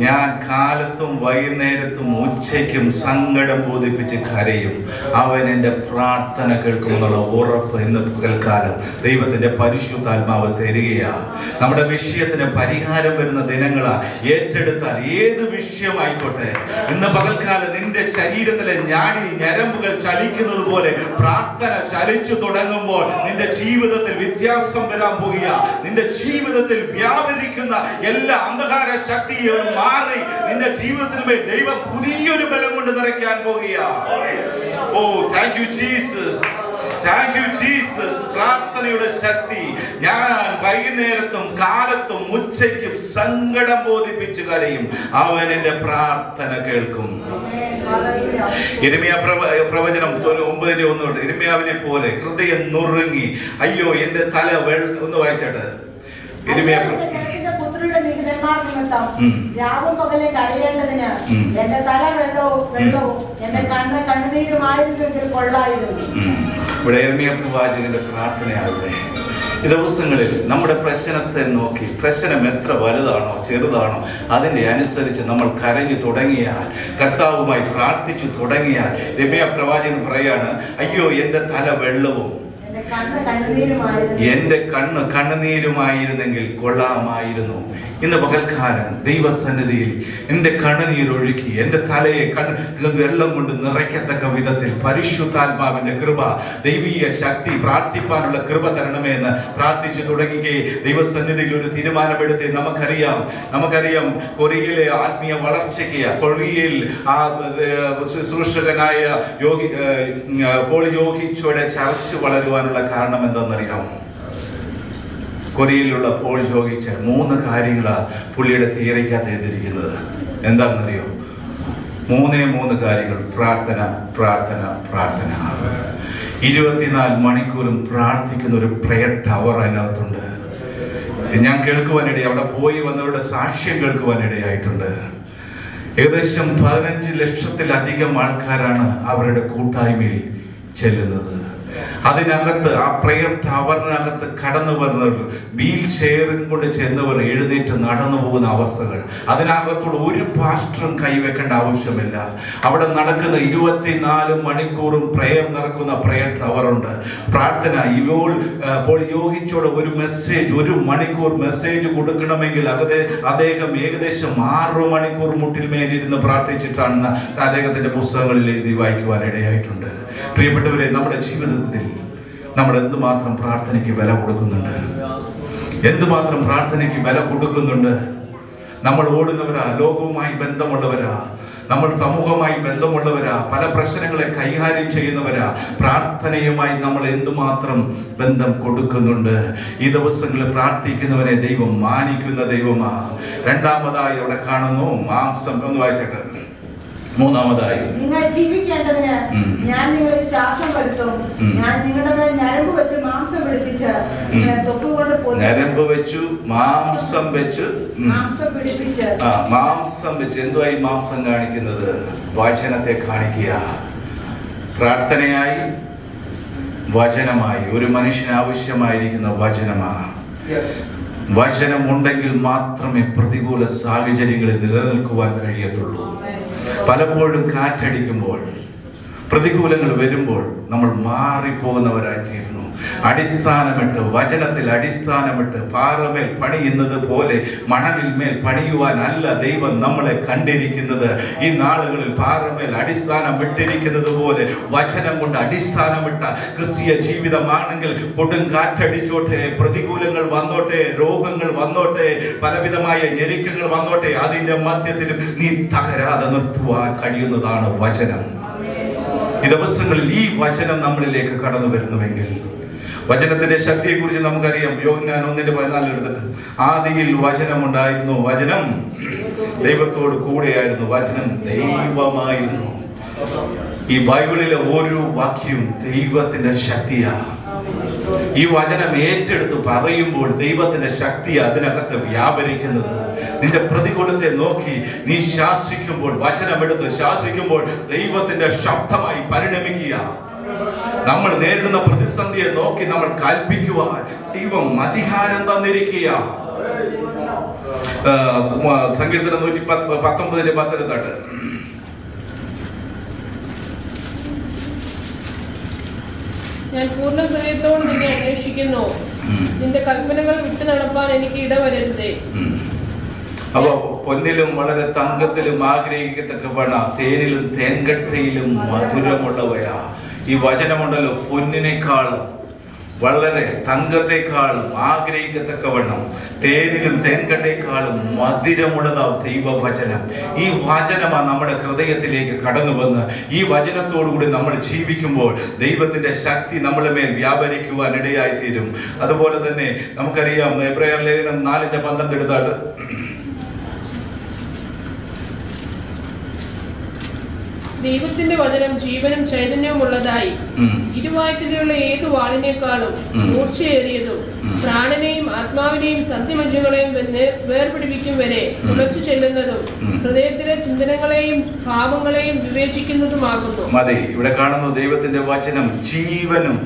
Speaker 5: ഞാൻ കാലത്തും വൈകുന്നേരത്തും ഉച്ചയ്ക്കും സങ്കടം ബോധിപ്പിച്ച് കരയും, അവൻ എൻ്റെ പ്രാർത്ഥന കേൾക്കുമെന്നുള്ള ഉറപ്പ് ഇന്ന് പകൽക്കാലം ദൈവത്തിന്റെ പരിശുദ്ധാത്മാവ് തരികയാ. നമ്മുടെ വിഷയത്തിന് പരിഹാരം വരുന്ന ദിനങ്ങളാ. ഏറ്റെടുത്താൽ ഏത് വിഷയമായിക്കോട്ടെ, ഇന്ന് പകൽക്കാലം നിന്റെ ശരീരത്തിലെ ഞാടി ഞരമ്പുകൾ ചലിക്കുന്നത് പോലെ പ്രാർത്ഥന ചലിച്ചു തുടങ്ങുമ്പോൾ നിന്റെ ജീവിതത്തിൽ വ്യത്യാസം വരാൻ പോകുക. നിന്റെ ജീവിതത്തിൽ വ്യാപരിക്കുന്ന എല്ലാ അന്ധകാര ശക്തികളും മാറി നിന്റെ ജീവിതത്തിൽ ദൈവം പുതിയൊരു ബലം കൊണ്ട് നിറയ്ക്കാൻ പോകുക. Oh, thank you Jesus, thank you Jesus. പ്രാർത്ഥനയുടെ ശക്തി. ഞാൻ വൈകുന്നേരത്തും കാലത്തും ഉച്ചയ്ക്കും സങ്കടം ബോധിപ്പിച്ച് കരയും, അവൻ എന്റെ പ്രാർത്ഥന കേൾക്കും. യിരെമ്യാ പ്രവചനം 9:1 യിരെമ്യാവിനെ പോലെ ഹൃദയം നുറുങ്ങി, അയ്യോ എന്റെ തല ഒന്ന് വായിച്ചാട്ട്.
Speaker 4: രാവും പകലെ കരയേണ്ടതിന് എന്റെ തല വെള്ളവും എന്റെ കണ്ണുനീരുമായിരുന്നെങ്കിൽ കൊള്ളായിരുന്നു.
Speaker 3: ഇവിടെ യിരെമ്യാ പ്രവാചകന്റെ പ്രാർത്ഥനയാകുന്നത്. ഈ ദിവസങ്ങളിൽ നമ്മുടെ പ്രശ്നത്തെ നോക്കി, പ്രശ്നം എത്ര വലുതാണോ ചെറുതാണോ അതിൻ്റെ അനുസരിച്ച് നമ്മൾ കരഞ്ഞു തുടങ്ങിയാൽ, കർത്താവുമായി പ്രാർത്ഥിച്ചു തുടങ്ങിയാൽ, യിരെമ്യാ പ്രവാചകൻ പറയാണ്, അയ്യോ എൻ്റെ തല വെള്ളവും
Speaker 5: എന്റെ കണ്ണ് കണ്ണുനീരുമായിരുന്നെങ്കിൽ കൊള്ളാമായിരുന്നു. ഇന്ന് പകൽക്കാലം ദൈവസന്നിധിയിൽ എൻ്റെ കണ്ണുനീരൊഴുക്കി എൻ്റെ തലയെ വെള്ളം കൊണ്ട് നിറയ്ക്കത്തക്ക വിധത്തിൽ പരിശുദ്ധാത്മാവിന്റെ കൃപ, ദൈവീയ ശക്തി, പ്രാർത്ഥിപ്പാനുള്ള കൃപ തരണമേ എന്ന് പ്രാർത്ഥിച്ചു തുടങ്ങുകയെ ദൈവസന്നിധിയിൽ ഒരു തീരുമാനമെടുത്ത് നമുക്കറിയാം കൊറിയയിലെ ആത്മീയ വളർച്ചയ്ക്ക്, കൊറിയയിൽ ആ ശുശ്രൂഷകനായ പോൾ യോഗിച്ചോടെ ചർച്ച് വളരുവാനുള്ള കാരണം എന്താണെന്നറിയാമോ? കൊറിയയിലുള്ള പോൾ യോഗിച്ച 3 കാര്യങ്ങളാണ് പുള്ളിയുടെ തിയറിക്കകത്ത് എഴുതിയിരിക്കുന്നത്. എന്താണെന്നറിയോ? 3 കാര്യങ്ങൾ. പ്രാർത്ഥന, പ്രാർത്ഥന, പ്രാർത്ഥന. 24 മണിക്കൂറും പ്രാർത്ഥിക്കുന്ന ഒരു പ്രയർ ടവർ അതിനകത്തുണ്ട്. ഞാൻ കേൾക്കുവാനിടയായി, അവിടെ പോയി വന്നവരുടെ സാക്ഷ്യം കേൾക്കുവാനിടയായിട്ടുണ്ട്. ഏകദേശം 15 ലക്ഷത്തിലധികം ആൾക്കാരാണ് അവരുടെ കൂട്ടായ്മയിൽ ചെല്ലുന്നത്. അതിനകത്ത്, ആ പ്രയർ ടവറിനകത്ത് കടന്നു വരുന്നവർ, വീൽ ചെയറും കൊണ്ട് ചെന്നവർ എഴുന്നേറ്റ് നടന്നു പോകുന്ന അവസ്ഥകൾ. അതിനകത്തുള്ള ഒരു പാസ്റ്ററും കൈവെക്കേണ്ട ആവശ്യമില്ല. അവിടെ നടക്കുന്ന 24 മണിക്കൂറും പ്രയർ നടക്കുന്ന പ്രയർ ടവറുണ്ട്. പ്രാർത്ഥന. ഇപ്പോൾ യോഗിച്ചോട് ഒരു മെസ്സേജ്, 1 മണിക്കൂർ മെസ്സേജ് കൊടുക്കണമെങ്കിൽ അദ്ദേഹം ഏകദേശം 6 മണിക്കൂർ മുട്ടിൽ മേലിരുന്ന് പ്രാർത്ഥിച്ചിട്ടാണ് അദ്ദേഹത്തിന്റെ പുസ്തകങ്ങളിൽ എഴുതി വായിക്കുവാനിടയായിട്ടുണ്ട്. പ്രിയപ്പെട്ടവരെ, നമ്മുടെ ജീവിതത്തിൽ നമ്മൾ എന്തുമാത്രം പ്രാർത്ഥനയ്ക്ക് വില കൊടുക്കുന്നുണ്ട്? എന്തുമാത്രം പ്രാർത്ഥനയ്ക്ക് വില കൊടുക്കുന്നുണ്ട്? നമ്മൾ ഓടുന്നവരാ, ലോകവുമായി ബന്ധമുള്ളവരാ, നമ്മൾ സമൂഹവുമായി ബന്ധമുള്ളവരാ, പല പ്രശ്നങ്ങളെ കൈകാര്യം ചെയ്യുന്നവരാ. പ്രാർത്ഥനയുമായി നമ്മൾ എന്തുമാത്രം ബന്ധം കൊടുക്കുന്നുണ്ട്? ഈ ദിവസങ്ങളിൽ പ്രാർത്ഥിക്കുന്നവനെ ദൈവം മാനിക്കുന്ന ദൈവമാ. രണ്ടാമതായി അവിടെ കാണുന്നു മാംസം. ഒന്ന് വായിച്ചേട്ടെ. മൂന്നാമതായി, നിങ്ങൾ ജീവിക്കേണ്ടതിന് ഞാൻ നിങ്ങളിൽ ശ്വാസം വരുത്തും, ഞാൻ നിങ്ങളുടെ മേൽ ഞരമ്പ് വെച്ച് മാംസം പിടിപ്പിച്ച് ഞരമ്പ് വെച്ചു മാംസം വെച്ച് മാംസം വെച്ച്. എന്തുവായി മാംസം കാണിക്കുന്നത്? വചനത്തെ കാണിക്കുക. പ്രാർത്ഥനയായി, വചനമായി. ഒരു മനുഷ്യന് ആവശ്യമായിരിക്കുന്ന വചനമാണ്. വചനം ഉണ്ടെങ്കിൽ മാത്രമേ പ്രതികൂല സാഹചര്യങ്ങളിൽ നിലനിൽക്കുവാൻ കഴിയത്തുള്ളൂ. പലപ്പോഴും കാറ്റടിക്കുമ്പോൾ, പ്രതികൂലങ്ങൾ വരുമ്പോൾ നമ്മൾ മാറിപ്പോകുന്നവരായിത്തീരുന്നു. അടിസ്ഥാനമിട്ട്, വചനത്തിൽ അടിസ്ഥാനമിട്ട്, പാറമേൽ പണിയുന്നത് പോലെ മണലിന്മേൽ പണിയുവാനല്ല ദൈവം നമ്മളെ കണ്ടിരിക്കുന്നത്. ഈ നാളുകളിൽ പാറമേൽ അടിസ്ഥാനം ഇട്ടിരിക്കുന്നത് പോലെ വചനം കൊണ്ട് അടിസ്ഥാനമിട്ട ക്രിസ്തീയ ജീവിതമാണെങ്കിൽ കൊടുങ്കാറ്റടിച്ചോട്ടെ, പ്രതികൂലങ്ങൾ വന്നോട്ടെ, രോഗങ്ങൾ വന്നോട്ടെ, പലവിധമായ ഞെരുക്കങ്ങൾ വന്നോട്ടെ, അതിന്റെ മധ്യത്തിലും നീ തകരാതെ നിർത്തുവാൻ കഴിയുന്നതാണ് വചനം. ഈ ദിവസങ്ങളിൽ ഈ വചനം നമ്മളിലേക്ക് കടന്നു വരുന്നുവെങ്കിൽ, വചനത്തിന്റെ ശക്തിയെക്കുറിച്ച് നമുക്കറിയാം. യോഹന്നാൻ 1:14 എടുത്തിട്ട്, ആദിയിൽ വചനമുണ്ടായിരുന്നു, വചനം ദൈവത്തോട് കൂടെയായിരുന്നു, വചനം ദൈവമായിരുന്നു. ഈ ബൈബിളിലെ ഓരോ വാക്യവും ദൈവത്തിന്റെ ശക്തിയാ. ഈ വചനം ഏറ്റെടുത്ത് പറയുമ്പോൾ ദൈവത്തിന്റെ ശക്തി അതിനകത്ത് വ്യാപരിക്കുന്നത്. നിന്റെ പ്രതികൂലത്തെ നോക്കി നീ ശാസിക്കുമ്പോൾ, വചനമെടുത്ത് ശാസിക്കുമ്പോൾ ദൈവത്തിന്റെ ശബ്ദമായി പരിണമിക്കുക. നമ്മൾ നേരിടുന്ന പ്രതിസന്ധിയെ നോക്കി നമ്മൾ കൽപ്പിക്കുവാൻ ദൈവം അധികാരം തന്നിരിക്കുക. സങ്കീർത്തനം 119:10 എടുത്താട്ട്,
Speaker 6: ഞാൻ പൂർണ്ണ ഹൃദയത്തോട് നിന്നെ അന്വേഷിക്കുന്നു, നിന്റെ കൽപ്പനകൾ വിട്ടു നടപ്പാൻ എനിക്ക് ഇടവരരുതേ.
Speaker 5: അപ്പൊ പൊന്നിലും വളരെ തങ്കത്തിലും ആഗ്രഹിക്കത്തക്കവണ്ണ തേനിലും തേൻകട്ടയിലും മധുരമുള്ളവയാ. ഈ വചനമുണ്ടല്ലോ, പൊന്നിനേക്കാളും വളരെ തങ്കത്തെക്കാളും ആഗ്രഹിക്കത്തക്കവണ്ണം തേനിലും തേൻകട്ടേക്കാളും മധുരമുള്ളതാവും ദൈവവചനം. ഈ വചനമാണ് നമ്മുടെ ഹൃദയത്തിലേക്ക് കടന്നു വന്ന് ഈ വചനത്തോടുകൂടി നമ്മൾ ജീവിക്കുമ്പോൾ ദൈവത്തിന്റെ ശക്തി നമ്മുടെ മേൽ വ്യാപരിക്കുവാൻ ഇടയായിത്തീരും. അതുപോലെ തന്നെ നമുക്കറിയാം, എബ്രായർ ലേഖനം 4:12 എടുത്താട്ട്,
Speaker 6: ദൈവത്തിന്റെ വചനം ജീവനും ചൈതന്യവുമുള്ളതായി, ഇരുവായ്ത്തലയുള്ള ഏതു വാളിനേക്കാളും മൂർച്ചയേറിയതും പ്രാണനെയും ആത്മാവിനെയും സന്ധിമജ്ജകളെയും വേർപിടിപ്പിക്കും വരെ തുളച്ചു ചെല്ലുന്നതും ഹൃദയത്തിലെ ചിന്തനങ്ങളെയും ഭാവങ്ങളെയും വിവേചിക്കുന്നതുമാകുന്നു.
Speaker 5: മതി. ഇവിടെ കാണുന്നു ദൈവത്തിന്റെ വചനം ജീവനും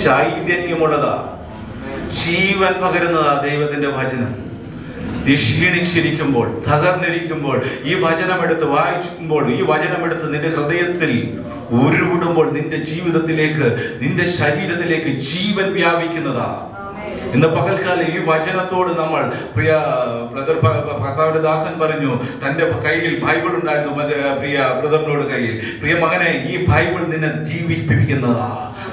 Speaker 5: ചൈതന്യമുള്ളതാ. ജീവൻ പകരുന്നതാ ദൈവത്തിന്റെ വചനം. നീ ക്ഷീണിച്ചിരിക്കുമ്പോൾ, തകർന്നിരിക്കുമ്പോൾ, ഈ വചനമെടുത്ത് വായിക്കുമ്പോൾ, ഈ വചനമെടുത്ത് നിന്റെ ഹൃദയത്തിൽ ഉരുവിടുമ്പോൾ നിന്റെ ജീവിതത്തിലേക്ക്, നിന്റെ ശരീരത്തിലേക്ക് ജീവൻ വ്യാപിക്കുന്നതാ. ഇന്ന് പകൽക്കാലം ഈ വചനത്തോട് നമ്മൾ, പ്രിയ ബ്രദർ ഭർത്താവിന്റെ ദാസൻ പറഞ്ഞു, തന്റെ കയ്യിൽ ബൈബിൾ ഉണ്ടായിരുന്നു പ്രിയ ബ്രദറിനോട് കയ്യിൽ. പ്രിയ മകനെ, ഈ ബൈബിൾ നിന്നെ ജീവിപ്പിക്കുന്നതാ,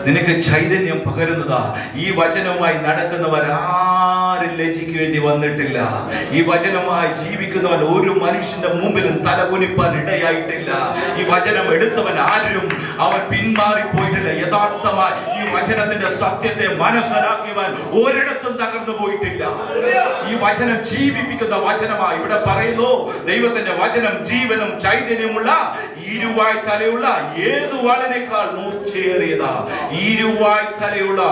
Speaker 5: നിനക്ക് ചൈതന്യം പകരുന്നതാ. ഈ വചനവുമായി നടക്കുന്നവർ ആരും ലജ്ജിക്കേണ്ടി വന്നിട്ടില്ല. ഈ വചനമായി ജീവിക്കുന്നവൻ ഒരു മനുഷ്യന്റെ മുമ്പിലും തലകുനിപ്പാൻ ഇടയായിട്ടില്ല. ഈ വചനം എടുത്തവൻ ആരും അവൻ പിന്മാറിപ്പോയിട്ടില്ല. യഥാർത്ഥമായി ഈ വചനത്തിന്റെ സത്യത്തെ മനസ്സിലാക്കിയവൻ ഒരിടത്തും തകർന്നു പോയിട്ടില്ല. ഈ വചനം ജീവിപ്പിക്കുന്ന വചനമായി ഇവിടെ പറയുന്നു. ദൈവത്തിന്റെ വചനം ജീവനും ചൈതന്യമുള്ള ഇരുവായ് തലയുള്ള ഏതു വാളിനേക്കാൾ മൂർച്ചയേറിയതാ. ഇരുവായ് തലയുള്ള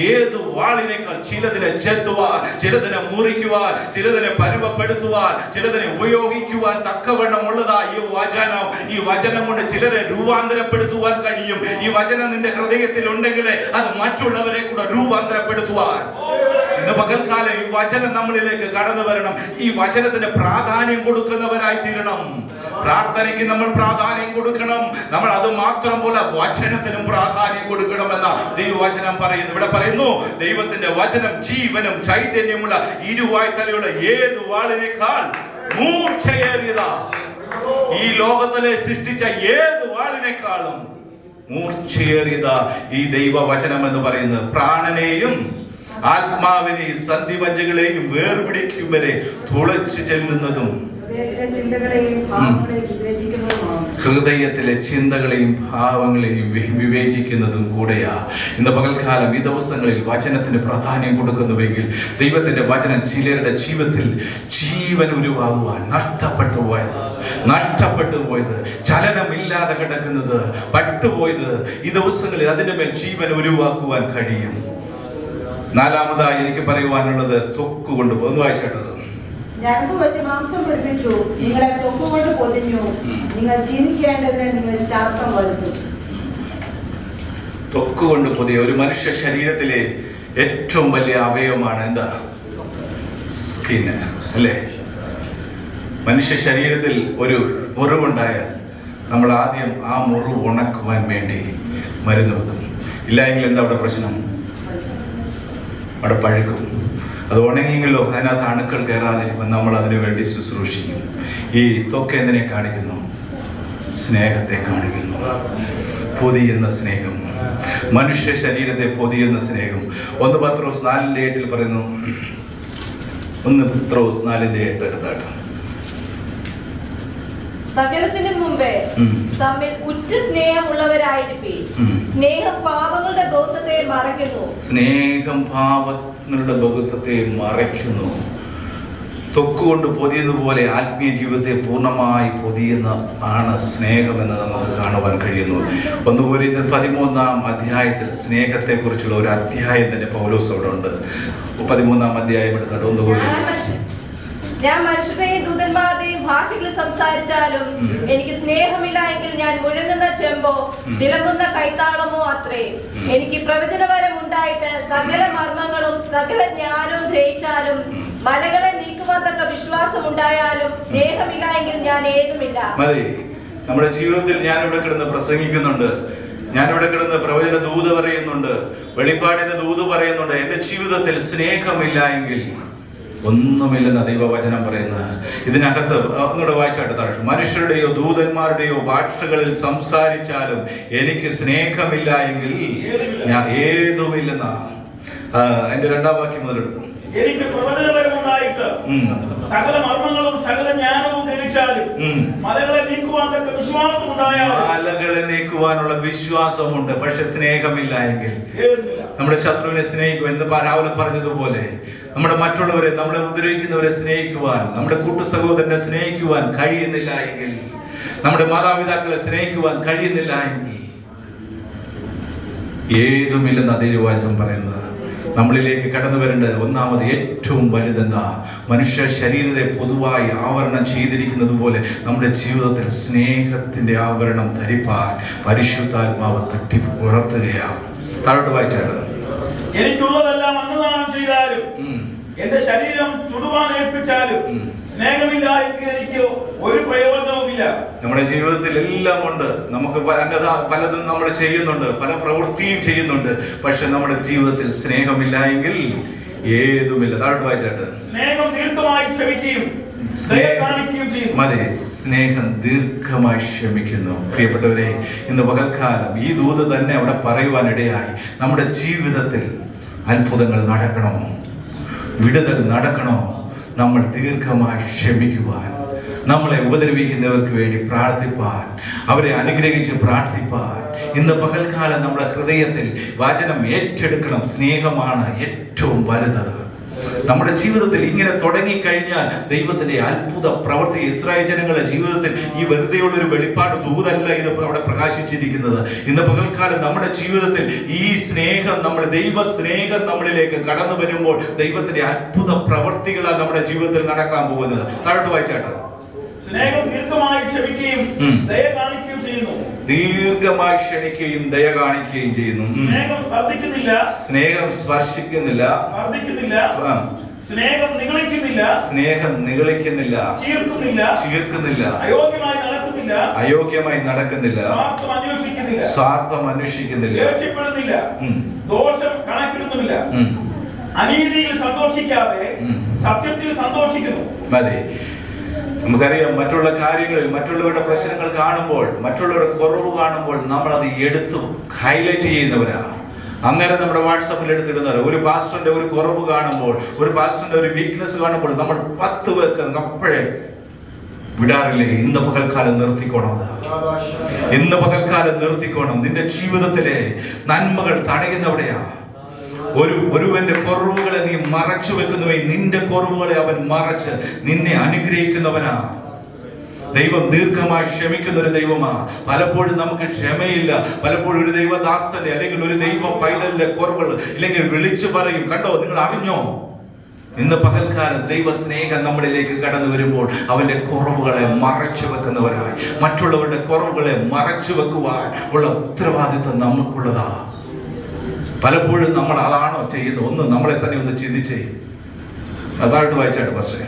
Speaker 5: ഏതു വാളിനേക്കാൾ ചിലതിനെ ചെത്തുവാൻ, ചിലതിനെ മുറിക്കുവാൻ, ചിലതിനെ പരുവപ്പെടുത്തുവാൻ, ചിലതിനെ ഉപയോഗിക്കുവാൻ തക്കവണ്ണം ഉള്ളതാ ഈ വചനം. ഈ വചനം കൊണ്ട് ചിലരെ രൂപാന്തരപ്പെടുത്തുവാൻ കഴിയും. ഈ വചനം നിന്റെ ഹൃദയത്തിൽ ഉണ്ടെങ്കിൽ അത് മറ്റുള്ളവരെ കൂടെ രൂപാന്തരപ്പെടുത്തുവാൻ. ഇന്ന് പകൽക്കാലം ഈ വചനം നമ്മളിലേക്ക് കടന്നു വരണം. ഈ വചനത്തിന് പ്രാധാന്യം കൊടുക്കുന്നവരായി തീരണം. പ്രാർത്ഥനയ്ക്ക് നമ്മൾ പ്രാധാന്യം കൊടുക്കണം. നമ്മൾ അത് മാത്രം പോലെ വചനത്തിനും പ്രാധാന്യം കൊടുക്കണമെന്ന ദൈവവചനം പറയുന്നു. ഇവിടെ പറയുന്നു, ദൈവത്തിന്റെ വചനം ജീവനും ചൈതന്യമുള്ള ഇരുവായ് തലയുള്ള ഏതു വാളിനേക്കാൾ മൂർച്ചയേറിയതാ. ഈ ലോകത്തിലെ സൃഷ്ടിച്ച ഏത് വാളിനേക്കാളും മൂർച്ചയേറിയതാ ഈ ദൈവവചനം എന്ന് പറയുന്നത്. പ്രാണനെയും ആത്മാവിനെയും സന്ധിമജ്ജകളെയും വേർപിടിക്കും വരെ തുളച്ചു ചെല്ലുന്നതും ഹൃദയത്തിലെ ചിന്തകളെയും ഭാവങ്ങളെയും വിവേചിക്കുന്നതും കൂടെയാ. ഇന്ന് പകൽക്കാലം ഈ ദിവസങ്ങളിൽ വചനത്തിന് പ്രാധാന്യം കൊടുക്കുന്നുവെങ്കിൽ ദൈവത്തിന്റെ വചനം ചിലരുടെ ജീവിതത്തിൽ ജീവൻ ഉരുവാകുവാൻ നഷ്ടപ്പെട്ടു പോയത്, ചലനമില്ലാതെ കിടക്കുന്നത്, പട്ടുപോയത്, ഈ ദിവസങ്ങളിൽ അതിന്റെ മേൽ ജീവൻ ഉരുവാക്കുവാൻ കഴിയും. നാലാമതായി എനിക്ക് പറയുവാനുള്ളത് തൊക്കുകൊണ്ട് ഒന്ന് വായിച്ചേട്ടത്.
Speaker 4: ഞങ്ങൾക്ക് പറ്റി മാംസം പിടിപ്പിച്ചു, നിങ്ങളെ തൊക്കുകൊണ്ട് പൊതിഞ്ഞു, നിങ്ങൾ ജീവിക്കേണ്ടതിന് നിങ്ങൾ ശ്വാസം വരുന്നു.
Speaker 5: തൊക്കുകൊണ്ട് പൊതിയ ഒരു മനുഷ്യ ശരീരത്തിലെ ഏറ്റവും വലിയ അവയവമാണ് എന്താ? സ്കിന്, അല്ലേ? മനുഷ്യ ശരീരത്തിൽ ഒരു മുറിവുണ്ടായാൽ നമ്മൾ ആദ്യം ആ മുറിവ് ഉണക്കുവാൻ വേണ്ടി മരുന്ന് വെക്കും. ഇല്ല എങ്കിൽ എന്താ അവിടെ പ്രശ്നം? അവിടെ പഴുക്കും. അത് ഉണങ്ങിയെങ്കിലോ അതിനകത്ത് അണുക്കൾ കയറാതിരിക്കും. നമ്മൾ അതിനു വേണ്ടി ശുശ്രൂഷിക്കും. ഈ ത്വക്ക് എന്തിനെ കാണിക്കുന്നു? സ്നേഹത്തെ കാണിക്കുന്നു. പൊതിയുന്ന സ്നേഹം, മനുഷ്യ ശരീരത്തെ പൊതിയുന്ന സ്നേഹം. 1 പത്രോസ് 4:8 പറയുന്നു. 1 പത്രോസ് 4:8 എടുത്താട്ടോ.
Speaker 7: സകലത്തിനു മുമ്പേ തമ്മിൽ ഉറ്റ സ്നേഹമുള്ളവരായിരിക്കും. സ്നേഹം പാപങ്ങളുടെ ബഹുത്വത്തെ മറയ്ക്കുന്നു.
Speaker 5: സ്നേഹം പാപങ്ങളുടെ ബഹുത്വത്തെ മറയ്ക്കുന്നു. തൊക്കുകൊണ്ട് പൊതിയുന്ന പോലെ ആത്മീയ ജീവിതത്തെ പൂർണ്ണമായി പൊതിയുന്ന ആണ് സ്നേഹമെന്ന് നമുക്ക് കാണുവാൻ കഴിയുന്നു. 1 കൊരിന്ത്യർ 13-ാം അധ്യായത്തിൽ സ്നേഹത്തെ കുറിച്ചുള്ള ഒരു അധ്യായം തന്നെ പൗലോസ് അവിടെ ഉണ്ട്. 13-ാം അധ്യായം എടുത്തിട്ട് 1 കൊരിന്ത്യർ.
Speaker 7: ഞാൻ മനുഷ്യരുടെയും ദൂതന്മാരുടെയും ഭാഷകളിൽ സംസാരിച്ചാലും എനിക്ക് സ്നേഹമില്ല എങ്കിൽ ഞാൻ മുഴങ്ങുന്ന ചെമ്പോ ചിലമ്പുന്ന കൈത്താളമോ അത്രേ. എനിക്ക് പ്രവചനവരം ഉണ്ടായിട്ട് സകല മർമ്മങ്ങളും സകല ജ്ഞാനവും ഗ്രഹിച്ചാലും മലകളെ നീക്കുവാൻ തക്ക വിശ്വാസം ഉണ്ടായാലും സ്നേഹമില്ല എങ്കിൽ ഞാൻ ഏതുമില്ല.
Speaker 5: മതി. നമ്മുടെ ജീവിതത്തിൽ ഞാനിവിടെ കിടന്ന് പ്രസംഗിക്കുന്നുണ്ട്, ഞാനിവിടെ കിടന്ന് പ്രവചന ദൂത് പറയുന്നുണ്ട്, വെളിപ്പാടിന്റെ ദൂത് പറയുന്നുണ്ട്. എന്റെ ജീവിതത്തിൽ സ്നേഹമില്ല എങ്കിൽ ഒന്നുമില്ലെന്ന ദൈവവചനം പറയുന്നത്. ഇതിനകത്ത് ഒന്നുകൂടെ വായിച്ചാട്ട് താഴ്ച. മനുഷ്യരുടെയോ ദൂതന്മാരുടെയോ ഭാഷകളിൽ സംസാരിച്ചാലും എനിക്ക് സ്നേഹമില്ല എങ്കിൽ ഞാൻ ഏതുമില്ലെന്ന. എന്റെ 2-ാം വാക്യം മുതലെടുക്കും.
Speaker 8: എനിക്ക് പ്രവചനപരമുണ്ടായിട്ട് സകല മർമ്മങ്ങളും സകല ജ്ഞാനവും ഗ്രഹിച്ചാലും മലകളെ നീക്കുവാൻ തക്ക വിശ്വാസം ഉണ്ടായാലും.
Speaker 5: മലകളെ നീക്കുവാനുള്ള വിശ്വാസമുണ്ട്, പക്ഷെ സ്നേഹമില്ല എങ്കിൽ നമ്മുടെ ശത്രുവിനെ സ്നേഹിക്കുക എന്ന് രാവിലെ പറഞ്ഞതുപോലെ നമ്മുടെ മറ്റുള്ളവരെ, നമ്മളെ ഉപദ്രവിക്കുന്നവരെ സ്നേഹിക്കുവാൻ, നമ്മുടെ കൂട്ടു സഹോദരനെ സ്നേഹിക്കുവാൻ കഴിയുന്നില്ല എങ്കിൽ, നമ്മുടെ മാതാപിതാക്കളെ സ്നേഹിക്കുവാൻ കഴിയുന്നില്ല എങ്കിൽ ഏതുമില്ലെന്ന് ദൈവവചനം പറയുന്നത്. നമ്മളിലേക്ക് കടന്നു വരേണ്ടത് ഒന്നാമത് ഏറ്റവും വലുതെന്താ? മനുഷ്യ ശരീരത്തെ പൊതുവായി ആവരണം ചെയ്തിരിക്കുന്നത് പോലെ നമ്മുടെ ജീവിതത്തിൽ സ്നേഹത്തിന്റെ ആവരണം ധരിപ്പാൻ പരിശുദ്ധാത്മാവ് തട്ടി ഉണർത്തുകയാണ്. താഴോട്ട് വായിച്ചാൽ
Speaker 8: എനിക്കുള്ളതെല്ലാം അന്നദാനം ചെയ്താലും എന്റെ ശരീരം ചുടുവാൻ ഏൽപ്പിച്ചാലും സ്നേഹമില്ല എങ്കിൽ എനിക്ക് ഒരു പ്രയോജനവുമില്ല.
Speaker 5: നമ്മുടെ ജീവിതത്തിൽ എല്ലാം ഉണ്ട്. നമുക്ക് പലതും നമ്മൾ ചെയ്യുന്നുണ്ട്, പല പ്രവൃത്തിയും ചെയ്യുന്നുണ്ട്. പക്ഷെ നമ്മുടെ ജീവിതത്തിൽ സ്നേഹമില്ല എങ്കിൽ ഏതുമില്ല. താഴോട്ട് വായിച്ചാട്ട്.
Speaker 8: സ്നേഹം ദീർഘമായി ക്ഷമിക്കുകയും
Speaker 5: മതി. സ്നേഹം ദീർഘമായി ക്ഷമിക്കുന്നു. പ്രിയപ്പെട്ടവരെ, ഇന്ന് പകൽക്കാലം ഈ ദൂത് തന്നെ അവിടെ പറയുവാനിടയായി. നമ്മുടെ ജീവിതത്തിൽ അത്ഭുതങ്ങൾ നടക്കണോ, വിടുതൽ നടക്കണോ, നമ്മൾ ദീർഘമായി ക്ഷമിക്കുവാൻ, നമ്മളെ ഉപദ്രവിക്കുന്നവർക്ക് വേണ്ടി പ്രാർത്ഥിപ്പാൻ, അവരെ അനുഗ്രഹിച്ച് പ്രാർത്ഥിപ്പാൻ. ഇന്ന് പകൽക്കാലം നമ്മുടെ ഹൃദയത്തിൽ വചനം ഏറ്റെടുക്കണം. സ്നേഹമാണ് ഏറ്റവും വലുത്. നമ്മുടെ ജീവിതത്തിൽ ഇങ്ങനെ തുടങ്ങിക്കഴിഞ്ഞാൽ ദൈവത്തിന്റെ അത്ഭുത പ്രവൃത്തി ഇസ്രായേൽ ജനങ്ങളുടെ ജീവിതത്തിൽ ഈ വെറുതെയുള്ള ഒരു വെളിപ്പാട് ദൂതല്ല ഇത് അവിടെ പ്രകാശിച്ചിരിക്കുന്നത്. ഇന്ന് പകൽക്കാലം നമ്മുടെ ജീവിതത്തിൽ ഈ സ്നേഹം, നമ്മൾ ദൈവ സ്നേഹം നമ്മളിലേക്ക് കടന്നു വരുമ്പോൾ ദൈവത്തിന്റെ അത്ഭുത പ്രവൃത്തികളാണ് നമ്മുടെ ജീവിതത്തിൽ നടക്കാൻ പോകുന്നത്. താഴോട്ട് വായിച്ചാട്ടോ.
Speaker 8: സ്നേഹം ദീർഘമായി ക്ഷമിക്കുകയും ദയ കാണിക്കുകയും ചെയ്യുന്നു.
Speaker 5: ദീർഘമായി ക്ഷണിക്കുകയും ദയ കാണിക്കുകയും ചെയ്യുന്നു.
Speaker 8: സ്നേഹം സ്പർശിക്കുന്നില്ല,
Speaker 5: സ്നേഹം സ്പർശിക്കുന്നില്ല,
Speaker 8: വർദ്ധിക്കുന്നില്ല, സ്നേഹം നിഗളിക്കുന്നില്ല,
Speaker 5: സ്നേഹം നിഗളിക്കുന്നില്ല,
Speaker 8: ചീർക്കുന്നില്ല,
Speaker 5: ചീർക്കുന്നില്ല,
Speaker 8: അയോഗ്യമായി നടക്കുന്നില്ല,
Speaker 5: അയോഗ്യമായി നടക്കുന്നില്ല,
Speaker 8: സ്വാർത്ഥം അന്വേഷിക്കുന്നില്ല,
Speaker 5: സ്വാർത്ഥം അന്വേഷിക്കുന്നില്ല,
Speaker 8: ദേഷ്യപ്പെടുന്നില്ല, ദോഷം കണക്കിടുന്നില്ല, അനീതിയിൽ സന്തോഷിക്കാതെ സത്യത്തിൽ സന്തോഷിക്കുന്നു.
Speaker 5: മതി. നമുക്കറിയാം, മറ്റുള്ള കാര്യങ്ങളിൽ മറ്റുള്ളവരുടെ പ്രശ്നങ്ങൾ കാണുമ്പോൾ, മറ്റുള്ളവരുടെ കുറവ് കാണുമ്പോൾ നമ്മൾ അത് എടുത്തു ഹൈലൈറ്റ് ചെയ്യുന്നവരാ. അന്നേരം നമ്മുടെ വാട്സാപ്പിൽ എടുത്തിടുന്നവരാ. ഒരു പാസ്റ്ററിന്റെ ഒരു കുറവ് കാണുമ്പോൾ, ഒരു പാസ്റ്ററിന്റെ ഒരു വീക്ക്നെസ് കാണുമ്പോൾ നമ്മൾ 10 പേർക്ക് അപ്പോഴേ വിടാറില്ലേ? ഇന്ന് പകൽക്കാലം നിർത്തിക്കോണം. ഇന്ന് പകൽക്കാലം നിർത്തിക്കോണം. നിന്റെ ജീവിതത്തിലെ നന്മകൾ തടയുന്നവിടെയാ. ഒരുവന്റെ കുറവുകളെ നീ മറച്ചു വെക്കുന്നുവേ, നിന്റെ കുറവുകളെ അവൻ മറച്ച് നിന്നെ അനുഗ്രഹിക്കുന്നവനാ. ദൈവം ദീർഘമായി ക്ഷമിക്കുന്ന ഒരു ദൈവമാ. പലപ്പോഴും നമുക്ക് ക്ഷമയില്ല. പലപ്പോഴും ഒരു ദൈവദാസന്റെ അല്ലെങ്കിൽ ഒരു ദൈവ പൈതലിന്റെ കുറവുകൾ ഇല്ലെങ്കിൽ വിളിച്ചു പറയും, കണ്ടോ, നിങ്ങൾ അറിഞ്ഞോ? ഇന്ന് പകൽക്കാലം ദൈവ സ്നേഹം നമ്മളിലേക്ക് കടന്നു വരുമ്പോൾ അവന്റെ കുറവുകളെ മറച്ചു വെക്കുന്നവരായി, മറ്റുള്ളവരുടെ കുറവുകളെ മറച്ചു വെക്കുവാൻ ഉള്ള ഉത്തരവാദിത്വം നമുക്കുള്ളതാ. പലപ്പോഴും നമ്മൾ അതാണോ ചെയ്യുന്നത്? ഒന്ന് നമ്മളെ തന്നെ ഒന്ന് ചിന്തിച്ചേ. അതായിട്ട് വായിച്ചാട്ട് പക്ഷേ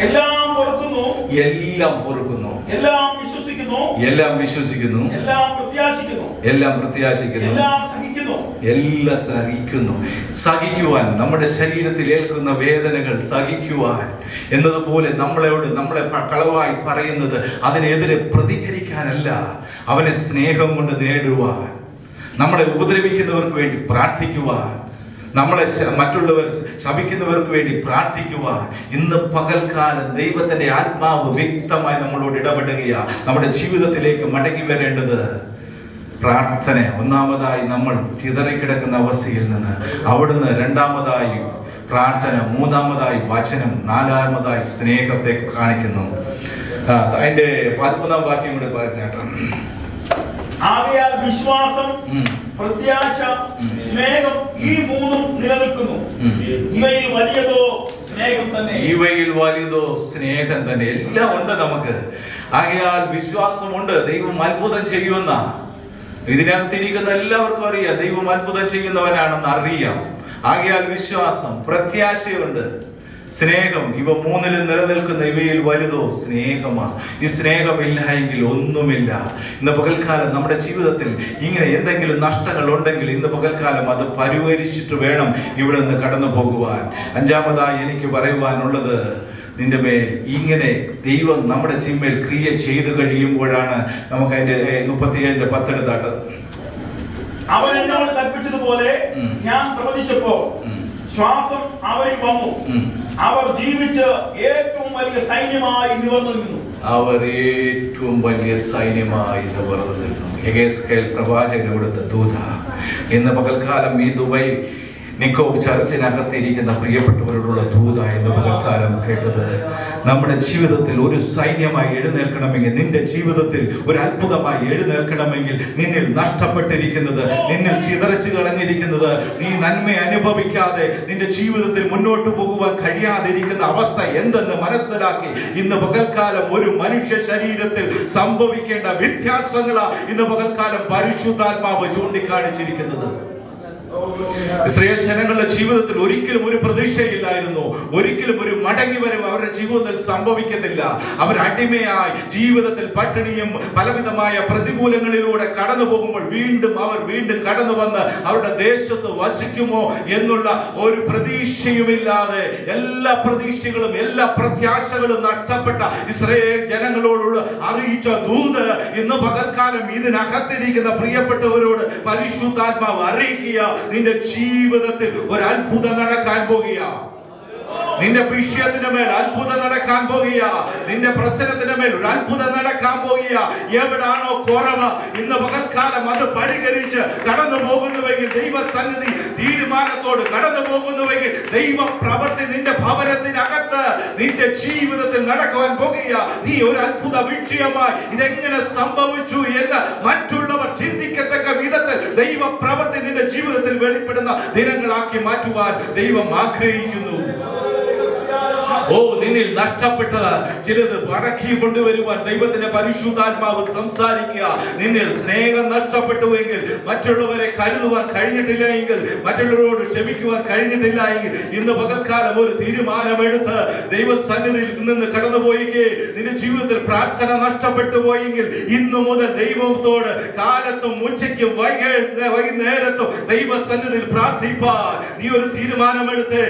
Speaker 8: എല്ലാം പൊറുക്കുന്നു,
Speaker 5: എല്ലാം പൊറുക്കുന്നു,
Speaker 8: എല്ലാം വിശ്വസിക്കുന്നു,
Speaker 5: എല്ലാം വിശ്വസിക്കുന്നു,
Speaker 8: എല്ലാം പ്രത്യാശിക്കുന്നു,
Speaker 5: എല്ലാം പ്രത്യാശിക്കുന്നു,
Speaker 8: എല്ലാം സഹിക്കുന്നു,
Speaker 5: എല്ലാം സഹിക്കുന്നു. സഹിക്കുവാൻ, നമ്മുടെ ശരീരത്തിൽ ഏൽക്കുന്ന വേദനകൾ സഹിക്കുവാൻ എന്നതുപോലെ നമ്മളെ കളവായി പറയുന്നത് അതിനെതിരെ പ്രതികരിക്കാനല്ല, അവനെ സ്നേഹം കൊണ്ട് നേടുവാൻ, നമ്മളെ ഉപദ്രവിക്കുന്നവർക്ക് വേണ്ടി പ്രാർത്ഥിക്കുവാൻ, നമ്മളെ മറ്റുള്ളവർ ശപിക്കുന്നവർക്ക് വേണ്ടി പ്രാർത്ഥിക്കുവാൻ. ഇന്ന് പകൽക്കാലം ദൈവത്തിന്റെ ആത്മാവ് വ്യക്തമായി നമ്മളോട് ഇടപെടുകയാ. നമ്മുടെ ജീവിതത്തിലേക്ക് മടങ്ങി വരേണ്ടത് പ്രാർത്ഥന. ഒന്നാമതായി നമ്മൾ ചിതറിക്കിടക്കുന്ന അവസ്ഥയിൽ നിന്ന് അവിടുന്ന്, രണ്ടാമതായി പ്രാർത്ഥന, മൂന്നാമതായി വചനം, നാലാമതായി സ്നേഹത്തെ കാണിക്കുന്നു. അതിന്റെ 13-ാം വാക്യം കൂടെ പറഞ്ഞേട്ടോ.
Speaker 8: ആകയാൽ വിശ്വാസം, പ്രത്യാശ, സ്നേഹം, ഈ മൂന്നും നിലനിൽക്കുന്നു. ഇവയിൽ വലിയതോ സ്നേഹം തന്നെ.
Speaker 5: ഇവയിൽ വലുതോ സ്നേഹം തന്നെ. എല്ലാം ഉണ്ട് നമുക്ക്. ആകയാൽ വിശ്വാസമുണ്ട്. ദൈവം അത്ഭുതം ചെയ്യുമെന്ന ഇതിനകത്തിരിക്കുന്ന എല്ലാവർക്കും അറിയാം. ദൈവം അത്ഭുതം ചെയ്യുന്നവനാണെന്ന് അറിയാം. ആകയാൽ വിശ്വാസം, പ്രത്യാശയുണ്ട്, സ്നേഹം, ഇവ മൂന്നിലും നിലനിൽക്കുന്ന ഇവയിൽ വലുതോ സ്നേഹമാ. ഈ സ്നേഹമില്ല എങ്കിൽ ഒന്നുമില്ല. ഇന്ന് പകൽക്കാലം നമ്മുടെ ജീവിതത്തിൽ ഇങ്ങനെ എന്തെങ്കിലും നഷ്ടങ്ങൾ ഉണ്ടെങ്കിൽ ഇന്ന് പകൽക്കാലം അത് പരിഹരിച്ചിട്ട് വേണം ഇവിടെ നിന്ന് കടന്നു പോകുവാൻ. അഞ്ചാമതായി എനിക്ക് പറയുവാനുള്ളത്, നിന്റെ മേൽ ഇങ്ങനെ ദൈവം നമ്മുടെ ചിമ്മേൽ ക്രിയ ചെയ്തു കഴിയുമ്പോഴാണ് നമുക്ക് അതിന്റെ 37-10 എടുത്താട്ട്.
Speaker 8: അവൻ എന്നോട് കൽപ്പിച്ചതുപോലെ ഞാൻ പ്രവചിച്ചപ്പോ ശ്വാസം അവരിൽ വന്നു. അവർ ജീവിച്ച് ഏറ്റവും വലിയ സൈന്യമായി നിവർന്നു നിന്നു.
Speaker 5: അവർ ഏറ്റവും വലിയ സൈന്യമായി നിവർന്നു നിന്നു. യെഹെസ്കേൽ പ്രവാചകൻ കൊടുത്ത ദൂത. ഇന്ന് പകൽക്കാലം ഈ ദുബൈ നിക്കോബ് ചർച്ചിനകത്തിരിക്കുന്ന പ്രിയപ്പെട്ടവരോടുള്ള ദൂത എന്ന് പകൽക്കാലം കേട്ടത്, നമ്മുടെ ജീവിതത്തിൽ ഒരു സൈന്യമായി എഴുന്നേൽക്കണമെങ്കിൽ, നിന്റെ ജീവിതത്തിൽ ഒരു അത്ഭുതമായി എഴുന്നേൽക്കണമെങ്കിൽ, നിന്നിൽ നഷ്ടപ്പെട്ടിരിക്കുന്നത്, നിന്നിൽ ചിതറിച്ചു കളഞ്ഞിരിക്കുന്നത്, നീ നന്മ അനുഭവിക്കാതെ നിന്റെ ജീവിതത്തിൽ മുന്നോട്ട് പോകുവാൻ കഴിയാതിരിക്കുന്ന അവസ്ഥ എന്തെന്ന് മനസ്സിലാക്കി ഇന്ന് പകൽക്കാലം ഒരു മനുഷ്യ ശരീരത്തിൽ സംഭവിക്കേണ്ട വ്യത്യാസങ്ങളാ ഇന്ന് പകൽക്കാലം പരിശുദ്ധാത്മാവ് ചൂണ്ടിക്കാണിച്ചിരിക്കുന്നത്. ഇസ്രായേൽ ജനങ്ങളുടെ ജീവിതത്തിൽ ഒരിക്കലും ഒരു പ്രതീക്ഷയില്ലായിരുന്നു. ഒരിക്കലും ഒരു മടങ്ങി വരവ് അവരുടെ ജീവിതത്തിൽ സംഭവിക്കത്തില്ല. അവർ അടിമയായി ജീവിതത്തിൽ പട്ടിണിയും പലവിധമായ പ്രതികൂലങ്ങളിലൂടെ കടന്നു പോകുമ്പോൾ വീണ്ടും കടന്നു വന്ന് അവരുടെ ദേശത്ത് വസിക്കുമോ എന്നുള്ള ഒരു പ്രതീക്ഷയുമില്ലാതെ എല്ലാ പ്രതീക്ഷകളും എല്ലാ പ്രത്യാശകളും നഷ്ടപ്പെട്ട ഇസ്രായേൽ ജനങ്ങളോടുള്ള അറിയിച്ച ദൂത് ഇന്ന് പകൽക്കാലം ഇതിനകത്തിരിക്കുന്ന പ്രിയപ്പെട്ടവരോട് പരിശുദ്ധാത്മാവ് അറിയിക്കുക. നിന്റെ ജീവിതത്തിൽ ഒരു അത്ഭുതം നടക്കാൻ പോകുക. നിന്റെ വിഷയത്തിന് മേൽ അത്ഭുതം നടക്കാൻ പോകുക. നിന്റെ പ്രശ്നത്തിന് മേൽ ഒരു അത്ഭുതം നടക്കാൻ പോകുക. എവിടാണോ കുറവ് ഇന്ന് പകൽക്കാലം അത് പരിഹരിച്ച് കടന്നു പോകുന്നുവെങ്കിൽ, ദൈവസന്നിധി തീരുമാനത്തോട് കടന്നു പോകുന്നുവെങ്കിൽ, ദൈവ പ്രവൃത്തി നിന്റെ ഭവനത്തിനകത്ത് നിന്റെ ജീവിതത്തിൽ നടക്കുവാൻ പോകുക. നീ ഒരു അത്ഭുത വിഷയമായി ഇതെങ്ങനെ സംഭവിച്ചു എന്ന് മറ്റുള്ളവർ ചിന്തിക്കത്തക്ക വിധത്തിൽ ദൈവ പ്രവൃത്തി നിന്റെ ജീവിതത്തിൽ വെളിപ്പെടുന്ന ദിനങ്ങളാക്കി മാറ്റുവാൻ ദൈവം ആഗ്രഹിക്കുന്നു. നിന്നിൽ നഷ്ടപ്പെട്ടത് ചിലത് മടക്കി കൊണ്ടുവരുവാൻ ദൈവത്തിന്റെ പരിശുദ്ധാത്മാവ് സംസാരിക്കുക. നിന്നിൽ സ്നേഹം നഷ്ടപ്പെട്ടുവെങ്കിൽ, മറ്റുള്ളവരെ കരുതുവാൻ കഴിഞ്ഞിട്ടില്ല എങ്കിൽ, മറ്റുള്ളവരോട് ക്ഷമിക്കുവാൻ കഴിഞ്ഞിട്ടില്ല എങ്കിൽ, ഇന്ന് പകൽക്കാലം ഒരു തീരുമാനമെടുത്ത് ദൈവസന്നിധിയിൽ നിന്ന് കടന്നുപോയിക്കേ. നിന്റെ ജീവിതത്തിൽ പ്രാർത്ഥന നഷ്ടപ്പെട്ടു പോയെങ്കിൽ ഇന്നു മുതൽ ദൈവത്തോട് കാലത്തും ഉച്ചയ്ക്കും വൈകുന്നേരത്തും ദൈവസന്നിധിയിൽ പ്രാർത്ഥിപ്പാൻ നീ ഒരു തീരുമാനമെടുത്ത്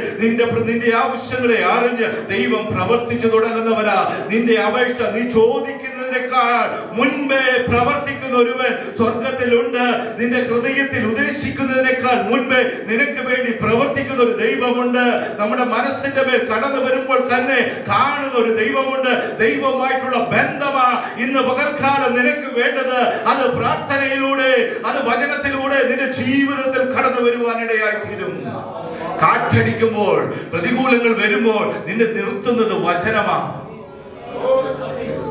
Speaker 5: നിന്റെ ആവശ്യങ്ങളെ അറിഞ്ഞ് ദൈവം പ്രവർത്തിച്ചു തുടങ്ങുന്നവരാ. നിന്റെ അപേക്ഷ നീ ചോദിക്കുന്നതിനേക്കാൾ മുൻപേ പ്രവർത്തിക്കുന്ന ഒരുവൻ സ്വർഗത്തിലുണ്ട്. നിന്റെ ഹൃദയത്തിൽ ഉദ്ദേശിക്കുന്നതിനേക്കാൾ മുൻപേ നിനക്ക് വേണ്ടി പ്രവർത്തിക്കുന്ന ഒരു ദൈവമുണ്ട്. നമ്മുടെ മനസ്സിന്റെ മേൽ കടന്നു വരുമ്പോൾ തന്നെ കാണുന്ന ഒരു ദൈവമുണ്ട്. ദൈവമായിട്ടുള്ള ബന്ധമാ ഇന്ന് പകൽക്കാലം നിനക്ക് വേണ്ടത്. അത് പ്രാർത്ഥനയിലൂടെ, അത് വചനത്തിലൂടെ നിന്റെ ജീവിതത്തിൽ കടന്നു വരുവാനിടയായി തീരും. കാറ്റടിക്കുമ്പോൾ, പ്രതികൂലങ്ങൾ വരുമ്പോൾ നിന്നെ നിർത്തുന്നത് വചനമാണ്.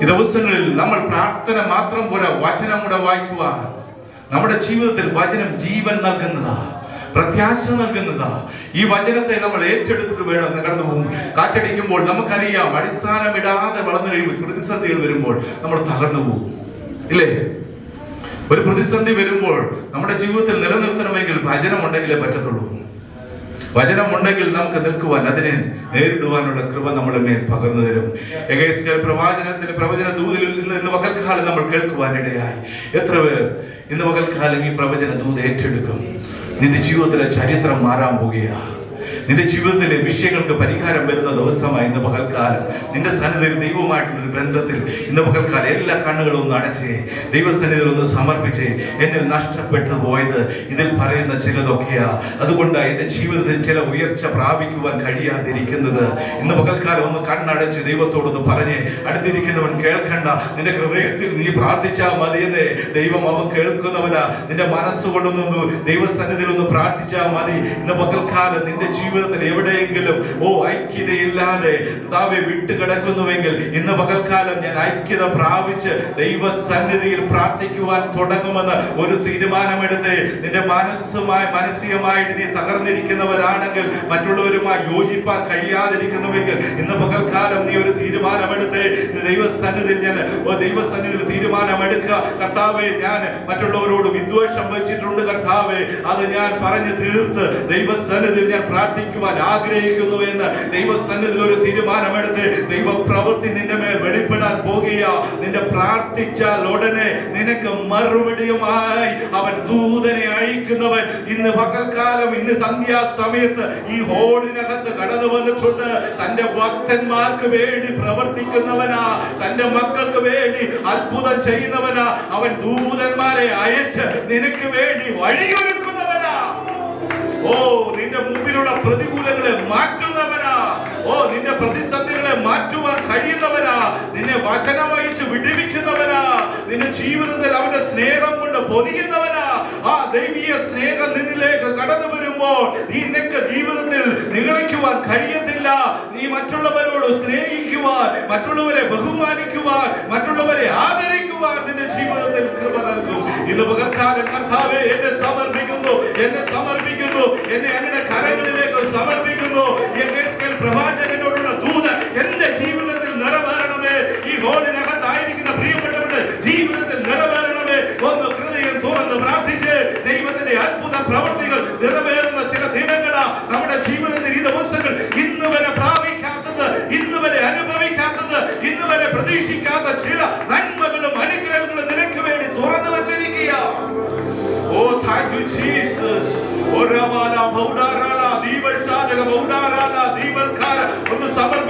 Speaker 5: ഈ ദിവസങ്ങളിൽ നമ്മൾ പ്രാർത്ഥന മാത്രം പോരാ, വചനം കൂടെ വായിക്കുക. നമ്മുടെ ജീവിതത്തിൽ വചനം ജീവൻ നൽകുന്നതാ, പ്രത്യാശ നൽകുന്നതാ. ഈ വചനത്തെ നമ്മൾ ഏറ്റെടുത്തിട്ട് വേണം കടന്നു പോകും. കാറ്റടിക്കുമ്പോൾ നമുക്കറിയാം, അടിസ്ഥാനമിടാതെ വളർന്നു കഴിയുമ്പോൾ പ്രതിസന്ധികൾ വരുമ്പോൾ നമ്മൾ തകർന്നു പോകും, ഇല്ലേ? ഒരു പ്രതിസന്ധി വരുമ്പോൾ നമ്മുടെ ജീവിതത്തിൽ നിലനിർത്തണമെങ്കിൽ വചനം ഉണ്ടെങ്കിലേ പറ്റത്തുള്ളൂ. വചനമുണ്ടെങ്കിൽ നമുക്ക് നിൽക്കുവാൻ, അതിനെ നേരിടുവാനുള്ള കൃപ നമ്മുടെ മേൽ പകർന്നു തരും. എഗേസ്കേൽ പ്രവചന ദൂതിൽ ഇന്ന് പകൽക്കാലം നമ്മൾ കേൾക്കുവാനിടയായി. എത്ര പേർ ഇന്ന് പകൽക്കാലം ഈ പ്രവചന ദൂത് ഏറ്റെടുക്കും? നിന്റെ ജീവിതത്തിലെ ചരിത്രം മാറാൻ പോകുക. നിന്റെ ജീവിതത്തിലെ വിഷയങ്ങൾക്ക് പരിഹാരം വരുന്ന ദിവസമായി ഇന്ന് പകൽക്കാലം. നിന്റെ സന്നിധിയിൽ ദൈവവുമായിട്ടുള്ളൊരു ബന്ധത്തിൽ ഇന്ന് പകൽക്കാലം എല്ലാ കണ്ണുകളും ഒന്ന് അടച്ചേ, ദൈവസന്നിധിയിൽ ഒന്ന് സമർപ്പിച്ചേ. എന്നിൽ നഷ്ടപ്പെട്ടു പോയത് ഇതിൽ പറയുന്ന ചിലതൊക്കെയാ. അതുകൊണ്ടാണ് എൻ്റെ ജീവിതത്തിൽ ചില ഉയർച്ച പ്രാപിക്കുവാൻ കഴിയാതിരിക്കുന്നത്. ഇന്ന് പകൽക്കാലം ഒന്ന് കണ്ണടച്ച് ദൈവത്തോടൊന്ന് പറഞ്ഞേ. അടുത്തിരിക്കുന്നവൻ കേൾക്കണ്ട, നിന്റെ ഹൃദയത്തിൽ നീ പ്രാർത്ഥിച്ചാൽ മതിയെന്നേ. ദൈവം അവൻ കേൾക്കുന്നവനാ. നിന്റെ മനസ്സുകൊണ്ടൊന്ന് ദൈവസന്നിധിയിൽ ഒന്ന് പ്രാർത്ഥിച്ചാൽ മതി. ഇന്ന് പകൽക്കാലം നിന്റെ ജീവിതത്തിൽ എവിടെയെങ്കിലും ഐക്യതയില്ലാതെ കർത്താവെ വിട്ടുകിടക്കുന്നുവെങ്കിൽ ഇന്ന് പകൽക്കാലം ഞാൻ ഐക്യത പ്രാപിച്ച് ദൈവസന്നിധിയിൽ പ്രാർത്ഥിക്കുവാൻ തുടങ്ങുമെന്ന് ഒരു തീരുമാനമെടുത്ത് നിന്റെ മാനസികമായിട്ട് നീ തകർന്നിരിക്കുന്നവരാണെങ്കിൽ, മറ്റുള്ളവരുമായി യോജിപ്പാൻ കഴിയാതിരിക്കുന്നുവെങ്കിൽ ഇന്ന് പകൽക്കാലം നീ ഒരു തീരുമാനമെടുത്ത് ദൈവസന്നിധിയിൽ തീരുമാനമെടുക്കുക. കർത്താവെ, ഞാൻ മറ്റുള്ളവരോട് വിദ്വേഷം വെച്ചിട്ടുണ്ട് കർത്താവെ, അത് ഞാൻ പറഞ്ഞു തീർത്ത് ദൈവസന്നിധിയിൽ ഞാൻ പ്രാർത്ഥിക്കുവാൻ ആഗ്രഹിക്കുന്നു എന്ന് ദൈവസന്നിധിയിൽ ഒരു തീരുമാനമെടുത്ത് ദൈവ പ്രവൃത്തി നിന്റെ മേൽ വെളിപ്പെടാൻ പോകുക. നിന്റെ പ്രാർത്ഥിച്ചാൽ ഉടനെ നിനക്ക് മറുപടിയുമായി അവൻ ദൂതനെ അയക്കുന്നവൻ ഇന്ന് പകൽക്കാലം, ഇന്ന് സന്ധ്യാസമയത്ത് ഈ ഹോളിനകത്ത് കടന്നു വന്നിട്ടുണ്ട്. തന്റെ ഭക്തന്മാർക്ക് വേണ്ടി പ്രവർത്തിക്കുന്നവനാ, തന്റെ മക്കൾക്ക് വേണ്ടി അത്ഭുതം ചെയ്യുന്നവനാ. അവൻ ദൂതന്മാരെ അയച്ച് നിനക്ക് വേണ്ടി വഴിയൊരുക്കുന്നവനാ. നിന്റെ മുമ്പിലുള്ള പ്രതികൂലങ്ങളെ മാറ്റുന്നവനാ. നിന്റെ പ്രതിസന്ധികളെ മാറ്റുവാൻ കഴിയുന്നവനാ. നിന്നെ വചനം അയച്ച് വിടുവിക്കുന്നവനാ. നിന്റെ ജീവിതത്തിൽ അവന്റെ സ്നേഹം കൊണ്ട് പൊതിയുന്നവനാ. ആ ദൈവീയ സ്നേഹം നിന്നിലേക്ക് കടന്നു വരുമ്പോൾ നിനക്ക് ജീവിതത്തിൽ നിഗളിക്കുവാൻ കഴിയത്തില്ല. നീ മറ്റുള്ളവരോട് സ്നേഹിക്കുവാൻ, മറ്റുള്ളവരെ ബഹുമാനിക്കുവാൻ, മറ്റുള്ളവരെ ആദരിക്കുവാൻ നിന്റെ ജീവിതത്തിൽ കൃപ നൽകും. ഇന്ന് പകൽക്കാലം കർത്താവേ, എന്നെ സമർപ്പിക്കുന്നു, എന്നെ അങ്ങയുടെ കരങ്ങളിലേക്ക് സമർപ്പിക്കുന്നു. പ്രവാചകനോടുള്ള ദൂത് എന്റെ ജീവിതത്തിൽ നിറവേറണമേ. ഈ ഹോളിനകത്തായിരിക്കുന്ന പ്രിയപ്പെട്ടവരുടെ ജീവിതത്തിൽ നിറവേറണമേ. ഒന്ന് ഹൃദയം തുറന്ന് പ്രാർത്ഥിച്ച് ദൈവത്തിന്റെ അത്ഭുത പ്രവർത്തികൾ നിറവേറ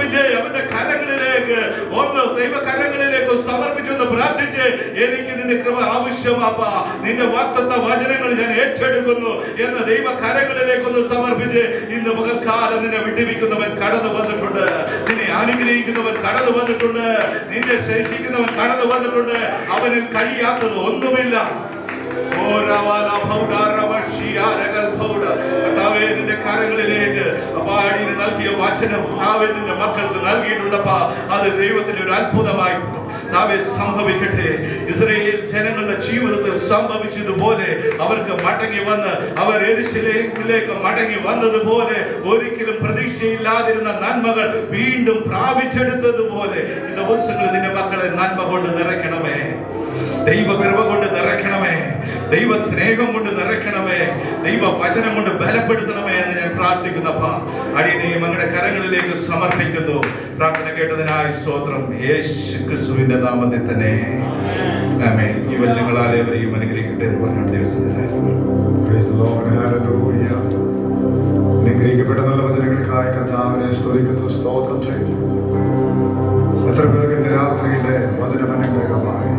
Speaker 5: സമർപ്പിച്ച് അവന്റെ കരങ്ങളിലേക്ക് ദൈവകരങ്ങളിലേക്ക് സമർപ്പിച്ചൊന്ന് പ്രാർത്ഥിച്ച്, എനിക്ക് നിന്റെ കൃപ ആവശ്യമാപ്പാ, നിന്റെ വാഗ്ദത്ത വചനങ്ങൾ ഞാൻ ഏറ്റെടുക്കുന്നു എന്ന് ദൈവകരങ്ങളിലേക്ക് ഒന്ന് സമർപ്പിച്ച്, ഇന്ന് പകൽക്കാലം നിന്നെ വിടുവിക്കുന്നവൻ കടന്നു വന്നിട്ടുണ്ട്, നിന്നെ അനുഗ്രഹിക്കുന്നവൻ കടന്നു വന്നിട്ടുണ്ട്, നിന്നെ ശേഷിക്കുന്നവൻ കടന്നു വന്നിട്ടുണ്ട്. അവനിൽ കഴിയാത്തത് ഒന്നുമില്ല. നിന്റെ കരങ്ങളിലേക്ക് അപ്പാടിന് നൽകിയ വചനം നിന്റെ മക്കൾക്ക് നൽകിയിട്ടുണ്ടപ്പാ. അത് ദൈവത്തിന്റെ ഒരു അത്ഭുതമായി സംഭവിക്കട്ടെ. ഇസ്രായേൽ ജനങ്ങളുടെ ജീവിതത്തിൽ സംഭവിച്ചതുപോലെ അവർക്ക് മടങ്ങി വന്ന് അവർ യെരൂശലേമിലേക്ക് മടങ്ങി വന്നതുപോലെ ഒരിക്കലും പ്രതീക്ഷയില്ലാതിരുന്ന നന്മകൾ വീണ്ടും പ്രാപിച്ചെടുത്തതുപോലെ ഈ ദിവസങ്ങളിൽ നിന്റെ മക്കളെ നന്മ കൊണ്ട് നിറയ്ക്കണമേ, ദൈവ കൃപ കൊണ്ട് നിറയ്ക്കണമേ, ദൈവ സ്നേഹം കൊണ്ട് നിറയ്ക്കണമേ, ദൈവ വചനം കൊണ്ട് ബലപ്പെടുത്തണമേ എന്ന് ഞാൻ പ്രാർത്ഥിക്കുന്നപ്പാ. അടിയനെയും അങ്ങയുടെ കരങ്ങളിലേക്ക് സമർപ്പിക്കുന്നു. പ്രാർത്ഥന കേട്ടതിനായി സ്തോത്രം, യേശു ക്രിസ്തുവിന്റെ നാമത്തിൽ തന്നെ ആമേൻ. ഈ വചനങ്ങളാൽ ഏവരെയും അനുഗ്രഹിക്കട്ടെ എന്ന് പറഞ്ഞ ദിവസത്തിലായിരുന്നു.
Speaker 1: അനുഗ്രഹിക്കപ്പെട്ട നല്ല വചനങ്ങൾക്കായി കർത്താവിനെ സ്തുതിക്കുന്നു, സ്തോത്രം ചെയ്യുന്നു. എത്ര പേർക്ക് ഇന്ന് രാത്രിയിലെ വചനം അനുഗ്രഹമായി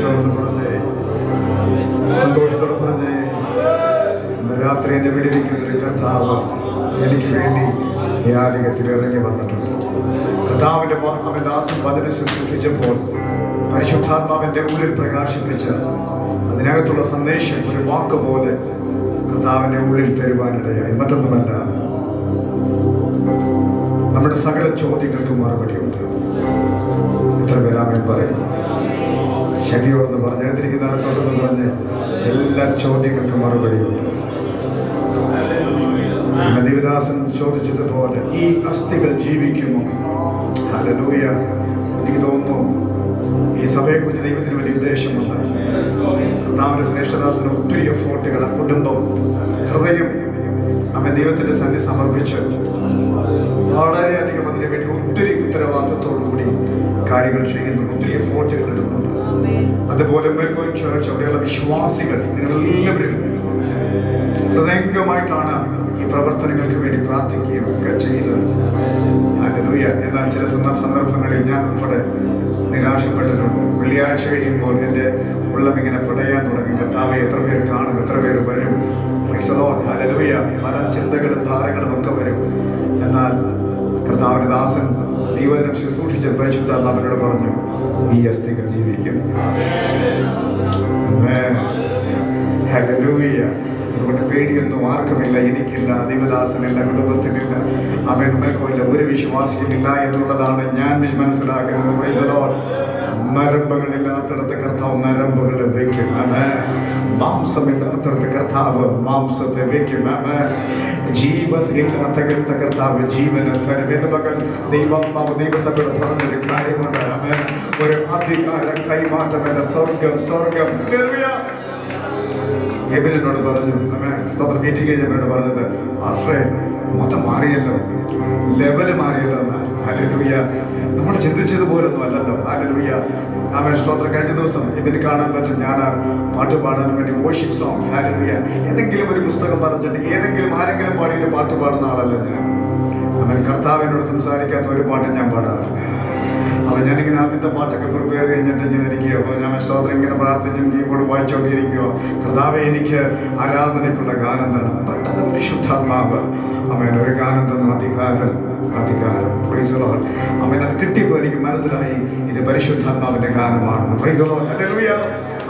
Speaker 1: ചേർന്ന് പറഞ്ഞേ, സന്തോഷത്തോടെ പറഞ്ഞേ, ഇന്ന് രാത്രി എന്നെ വിടുവിക്കുന്നൊരു കർത്താവ് എനിക്ക് വേണ്ടി ഈ ആലയത്തിൽ ഇറങ്ങി വന്നിട്ടുണ്ട്. കർത്താവിന്റെ അവൻ ദാസൻ വചനം ശുശ്രൂഷിച്ചപ്പോൾ പരിശുദ്ധാത്മാവിന്റെ ഉള്ളിൽ പ്രകാശിപ്പിച്ച് അതിനകത്തുള്ള സന്ദേശം ഒരു വാക്ക് പോലെ കർത്താവിന്റെ ഉള്ളിൽ തരുവാനിടയായി. മറ്റൊന്നുമല്ല, നമ്മുടെ സകല ചോദ്യങ്ങൾക്ക് മറുപടിയുണ്ട്. എത്ര പേരാമൻ പറയും? ശക്തിയോടൊന്ന് പറഞ്ഞ്, എടുത്തിരിക്കുന്ന അടുത്തോടൊന്ന് പറഞ്ഞ്, എല്ലാ ചോദ്യങ്ങൾക്കും മറുപടിയുണ്ട്. ദേവദാസൻ ചോദിച്ചതുപോലെ ഈ അസ്ഥികൾ ജീവിക്കുമോ? ഹല്ലേലൂയ. എനിക്ക് തോന്നുന്നു ഈ സഭയെക്കുറിച്ച് ദൈവത്തിന് വലിയ ഉദ്ദേശമുണ്ട്. കർത്താവിന്റെ ശ്രേഷ്ഠദാസന് ഒത്തിരി എഫോർട്ടുകൾ, കുടുംബം, ഹൃദയം അവൻ ദൈവത്തിന്റെ സന്നിധി സമർപ്പിച്ച് വളരെയധികം അതിനു വേണ്ടി ഒത്തിരി ഉത്തരവാദിത്തത്തോടുകൂടി കാര്യങ്ങൾ ചെയ്യുന്നു, ഒത്തിരി എഫോർട്ടുകൾ ഇടുന്നുണ്ട്. അതുപോലെ മേൽക്കോൻ ചർച്ച് അവിടെയുള്ള വിശ്വാസികൾ നിങ്ങളെല്ലാവരും ഹൃദയംഗമായിട്ടാണ് ഈ പ്രവർത്തനങ്ങൾക്ക് വേണ്ടി പ്രാർത്ഥിക്കുകയും ഒക്കെ ചെയ്യുന്നത്. ഹല്ലേലൂയ. എന്നാൽ ചില സന്ദർഭങ്ങളിൽ ഞാൻ ഉൾപ്പെടെ നിരാശപ്പെട്ടിട്ടുണ്ട്. വെള്ളിയാഴ്ച കഴിയുമ്പോൾ എൻ്റെ ഉള്ളം ഇങ്ങനെ പിടയാൻ തുടങ്ങി. കർത്താവെ, എത്ര പേർ കാണും, എത്ര പേർ വരും? ഹല്ലേലൂയ. പല ചിന്തകളും ധാരകളും ഒക്കെ വരും. എന്നാൽ കർത്താവിന്റെ ദാസൻ ദൈവവചനം ശുശ്രൂഷിച്ച പരിശുദ്ധാത്മാവിനോട് പറഞ്ഞു, ഈ അസ്ഥികൾ ജീവിക്കും. ഹല്ലേലൂയ. അതുകൊണ്ട് പേടിയൊന്നും ആർക്കുമില്ല, എനിക്കില്ല, ദൈവദാസനില്ല, കുടുംബത്തിനില്ല, അവൻ മേൽക്കോയില്ല, ഒരു വിശ്വാസിയില്ല എന്നുള്ളതാണ് ഞാൻ മനസ്സിലാക്കുന്നത്. Price the Lord. നരമ്പുകളില്ലാത്തടത്ത് കർത്താവ് നരമ്പുകൾ വയ്ക്കും. മാംസമില്ലാത്തടത്ത് കർത്താവ് മാംസത്തെ വയ്ക്കും. ജീവൻ ഇല്ലാത്ത കർത്താവ് ജീവന് തരും. എന്റെ മകൻ ദൈവാത്മാവ് ദൈവസഭയോട് പറഞ്ഞൊരു കാര്യമുണ്ട്. ഒരു അധികാര കൈമാറ്റം എന്റെ സ്വർഗം എബിനോട് പറഞ്ഞു. മീറ്റിംഗ് കഴിഞ്ഞവരോട് പറഞ്ഞത്, ആശ്രയ മൊത്തം മാറിയല്ലോ, ലെവല് മാറിയല്ലോ എന്നാ. ഹല്ലേലൂയ. നമ്മൾ ചിന്തിച്ചതുപോലൊന്നും അല്ലല്ലോ. ഹല്ലേലൂയ. ആമേൻ. സ്തോത്രം. കഴിഞ്ഞ ദിവസം ഇവന് കാണാൻ പറ്റും, ഞാൻ പാട്ട് പാടാൻ വേണ്ടി വർഷിപ്പ് സോങ്. ഹല്ലേലൂയ. ഏതെങ്കിലും ഒരു പുസ്തകം പറഞ്ഞിട്ട് ആരെങ്കിലും പാടിയൊരു പാട്ട് പാടുന്ന ആളല്ല ഞാൻ. അവൻ കർത്താവിനോട് സംസാരിക്കാത്ത ഒരു പാട്ട് ഞാൻ പാടാറില്ല. അപ്പോൾ ഞാനിങ്ങനെ ആദ്യത്തെ പാട്ടൊക്കെ പ്രിപ്പയർ കഴിഞ്ഞിട്ട് ഇങ്ങനെ ഇരിക്കുകയോ, അപ്പോൾ ഞാൻ സ്തോത്രം ഇങ്ങനെ പ്രാർത്ഥിച്ച് കീബോർഡ് വായിച്ചുകൊണ്ടിരിക്കുകയോ, കർത്താവെ എനിക്ക് ആരാധനയ്ക്കുള്ള ഗാനം തരണം. പെട്ടെന്ന് പരിശുദ്ധാത്മാവ് അവൻ ഒരു ഗാനം തന്നു, അധികാരം. Praise the lord. അവൻ അത് കിട്ടിയപ്പോൾ എനിക്ക് മനസ്സിലായി ഇത് പരിശുദ്ധാത്മാവിന്റെ ഗാനമാണെന്ന്. Praise the lord. ഹല്ലേലൂയ.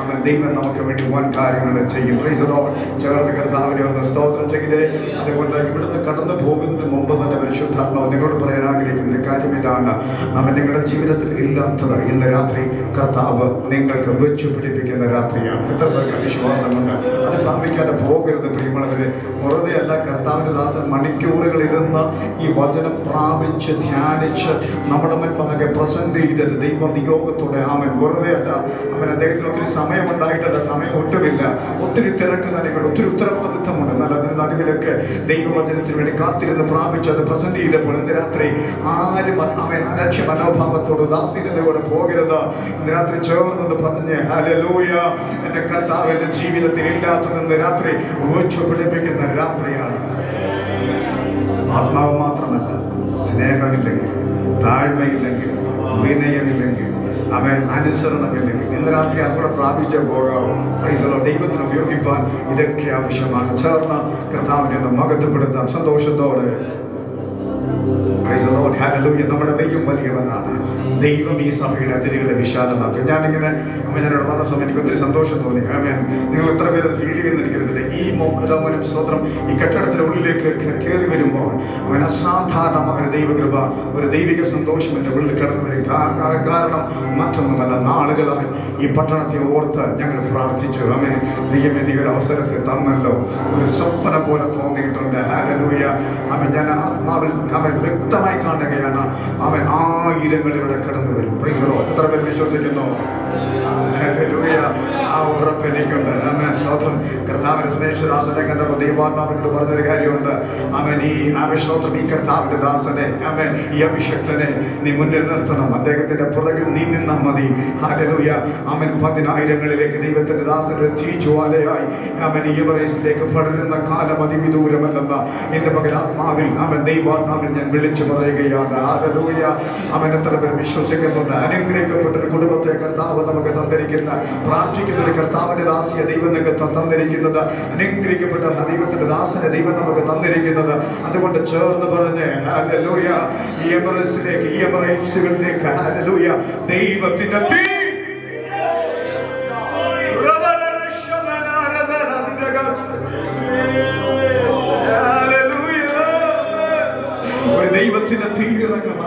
Speaker 1: അവൻ ദൈവം നമുക്ക് വേണ്ടി വൻ കാര്യങ്ങൾ ചെയ്യും. Praise the lord. ചേർന്ന് കർത്താവിനെ ഒന്ന് സ്തോത്രം ചെയ്തേ. അതുകൊണ്ട് ഇവിടുന്ന് കടന്നു പോകുന്നതിന് മുമ്പ് തന്നെ പരിശുദ്ധാത്മാവ് നിങ്ങളോട് പറയാൻ ആഗ്രഹിക്കുന്ന കാര്യം ഇതാണ്. അവൻ നിങ്ങളുടെ ജീവിതത്തിൽ ഇല്ലാത്തത് ഇന്ന് രാത്രി കർത്താവ് നിങ്ങൾക്ക് വെച്ചു പിടിപ്പിക്കുന്ന രാത്രിയാണ്. എത്ര പേർക്ക് വിശ്വാസമുണ്ട്? അത് പ്രാപിക്കാതെ പോകരുത് പ്രിയമുള്ളവരെ. വെറുതെ അല്ല, കർത്താവിന്റെ ദാസൻ മണിക്കൂറുകൾ ഇരുന്ന് ഈ വചനം പ്രാപിച്ച് ധ്യാനിച്ച് നമ്മുടെ മുൻപാകെ പ്രസന്റ് ചെയ്തത് ദൈവ നിയോഗത്തോടെ. അവൻ വെറുതെ അല്ല, അവൻ അദ്ദേഹത്തിന് ഒത്തിരി സമയമുണ്ടായിട്ടല്ല, സമയം ഒട്ടുമില്ല, ഒത്തിരി തിരക്ക് നൽകിയിട്ട് ഒത്തിരി ഉത്തരവാദിത്തമുണ്ട്. എന്നാൽ അതിന് നടുവിലൊക്കെ ദൈവവചനത്തിന് വേണ്ടി കാത്തിരുന്ന് പ്രാപിച്ച് അത് പ്രസന്റ് ചെയ്തപ്പോൾ ഇന്ന് രാത്രി ആരും അവൻ അലക്ഷ്യ മനോഭാവത്തോട് ദാസീനതയോടെ പോകരുത്. ഇന്ന് രാത്രി ചേർന്നത് പറഞ്ഞ് ഹല്ലേലൂയ, എന്റെ കർത്താവിന്റെ ജീവിതത്തിൽ ഇല്ലാത്തതെന്ന് രാത്രി വെച്ചു പിടിപ്പിക്കുന്ന രാത്രിയാണ്. ആത്മാവ് മാത്രമല്ല, സ്നേഹമില്ലെങ്കിൽ താഴ്മയില്ലെങ്കിൽ, വിനയമില്ലെങ്കിൽ, അവൻ അനുസരണമില്ലെങ്കിൽ ഇന്ന് രാത്രി അതുകൂടെ പ്രാപിച്ചേ പോകാവും. ദൈവത്തിന് ഉപയോഗിപ്പാൻ ഇതൊക്കെ ആവശ്യമാണ്. ചേർന്ന കർത്താവിനെ ഒന്ന് മഹത്വപ്പെടുത്താം സന്തോഷത്തോടെ. നമ്മുടെ ദൈവം വലിയവനാണ്. ദൈവം ഈ സഭയുടെ അതിരുകളെ വിശാലമാക്കും. ഞാനിങ്ങനെ എന്നോട് വന്ന സമയം എനിക്ക് ഒത്തിരി സന്തോഷം തോന്നി. നിങ്ങൾ എത്ര പേര് ഫീൽ ചെയ്യുന്ന എനിക്കറിയത്തില്ല. ഈ സ്തോത്രം ഈ കെട്ടിടത്തിന്റെ ഉള്ളിലേക്ക് കയറി വരുമ്പോൾ അവൻ അസാധാരണമായ ദൈവകൃപ, ഒരു ദൈവിക സന്തോഷം എൻ്റെ ഉള്ളിൽ കടന്നു വരും. കാരണം മറ്റൊന്നുമല്ല, നാളുകളായി ഈ പട്ടണത്തെ ഓർത്ത് ഞങ്ങൾ പ്രാർത്ഥിച്ചു. ദൈവം എനിക്ക് ഒരു അവസരത്തെ തന്നല്ലോ, ഒരു സ്വപ്നം പോലെ തോന്നിയിട്ടുണ്ട്. ഹല്ലേലൂയ. ഞാൻ ആത്മാവിൽ അവൻ വ്യക്തമായി കാണുകയാണ്. അവൻ ആയിരങ്ങൾ ഇവിടെ കടന്നു വരും. എത്ര പേര് വിശ്വസിക്കുന്നു? ആ ഉറപ്പ് എനിക്കുണ്ട്. സ്തോത്രം. കർത്താവിന്റെ സ്നേഹിതദാസനെ കണ്ടപ്പോൾ ദൈവാത്മാവിനോട് പറഞ്ഞൊരു കാര്യമുണ്ട്. അവൻ ഈ സ്തോത്രം, ഈ കർത്താവിന്റെ ദാസനെ, ഈ അഭിഷക്തനെ നീ മുന്നിൽ നിർത്തണം. അദ്ദേഹത്തിന്റെ പുറകിൽ നീ നിന്നാൽ മതി. ഹല്ലേലൂയ. അവൻ 10,000ങ്ങളിലേക്ക് ദൈവത്തിന്റെ ദാസന്റെ തീജ്വാലയായി ഈ എവറേസ്റ്റിലേക്ക് പടരുന്ന കാലം അതിവിദൂരമല്ലെന്ന് എന്റെ പകൽ ആത്മാവിൽ ദൈവാത്മാവിൽ ഞാൻ വിളിച്ചു പറയുകയാണ്. ഹല്ലേലൂയ. അവൻ എത്ര പേർ വിശ്വസിക്കുന്നുണ്ട്? അനുഗ്രഹിക്കപ്പെട്ട ഒരു കുടുംബത്തെ കർത്താവ് നമുക്ക് തന്നിരിക്കുന്ന, പ്രാർത്ഥിക്കുന്ന ഒരു കർത്താവിന്റെ ദാസിയെ ദൈവം നമുക്ക് തന്നിരിക്കുന്നത്, അനുഗ്രഹിക്കപ്പെട്ട ദൈവത്തിന്റെ ദാസനെ ദൈവം നമുക്ക് തന്നിരിക്കുന്നത്. അതുകൊണ്ട് ചേർന്ന് പറഞ്ഞ് ഹല്ലേലൂയ, ഈ എവറേസ്റ്റിലേക്ക്, ഈ എവറേസ്റ്റുകളിലേക്ക് ഹല്ലേലൂയ, ദൈവത്തിന്റെ തീ ദൈവത്തിന്റെ തീയിറങ്ങും.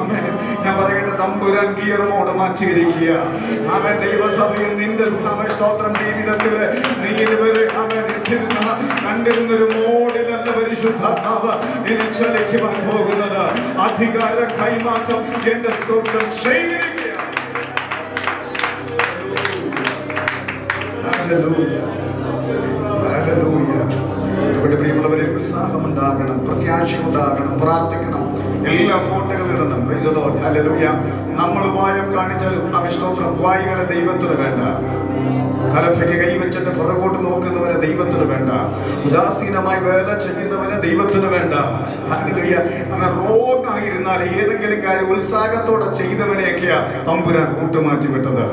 Speaker 1: ഞാൻ പറയേണ്ട തമ്പുരാൻ ഗിയർ മോഡ് മാറ്റിയിരിക്കുക. അവൻ ദൈവസഭയിൽ നിന്റെ സ്തോത്രം ജീവിതത്തില് നീ ഇതുവരെ കണ്ടിരുന്നൊരു മോഡിലല്ല പരിശുദ്ധാത്മാവ് ഇനി ചലിക്കുവാൻ പോകുന്നത്. അധികാര കൈമാറ്റം എന്റെ സ്വന്തം ചെയ്തിരിക്കുക. പ്രിയമുള്ളവരെ, ഉത്സാഹമുണ്ടാകണം, പ്രത്യാശയുണ്ടാകണം, പ്രാർത്ഥിക്കണം, എല്ലാ ഫോട്ടോകളും ഇടണം. ഹല്ലേലൂയ. നമ്മൾ ഉപായം കാണിച്ചാലും സ്തോത്രം, ഉപായികളെ ദൈവത്തിന് വേണ്ട. തലപ്പയ്ക്ക് കൈവച്ചിട്ട് പുറകോട്ട് നോക്കുന്നവനെ ദൈവത്തിന് വേണ്ട. ഉദാസീനമായി വേല ചെയ്യുന്നവനെ ദൈവത്തിന് വേണ്ട. ഹല്ലേലൂയ. അവൻ റോഗായിരുന്നാൽ ഏതെങ്കിലും കാര്യം ഉത്സാഹത്തോടെ ചെയ്തവനെയൊക്കെയാ തമ്പുരാൻ കൂട്ടുമാറ്റി വിട്ടത്.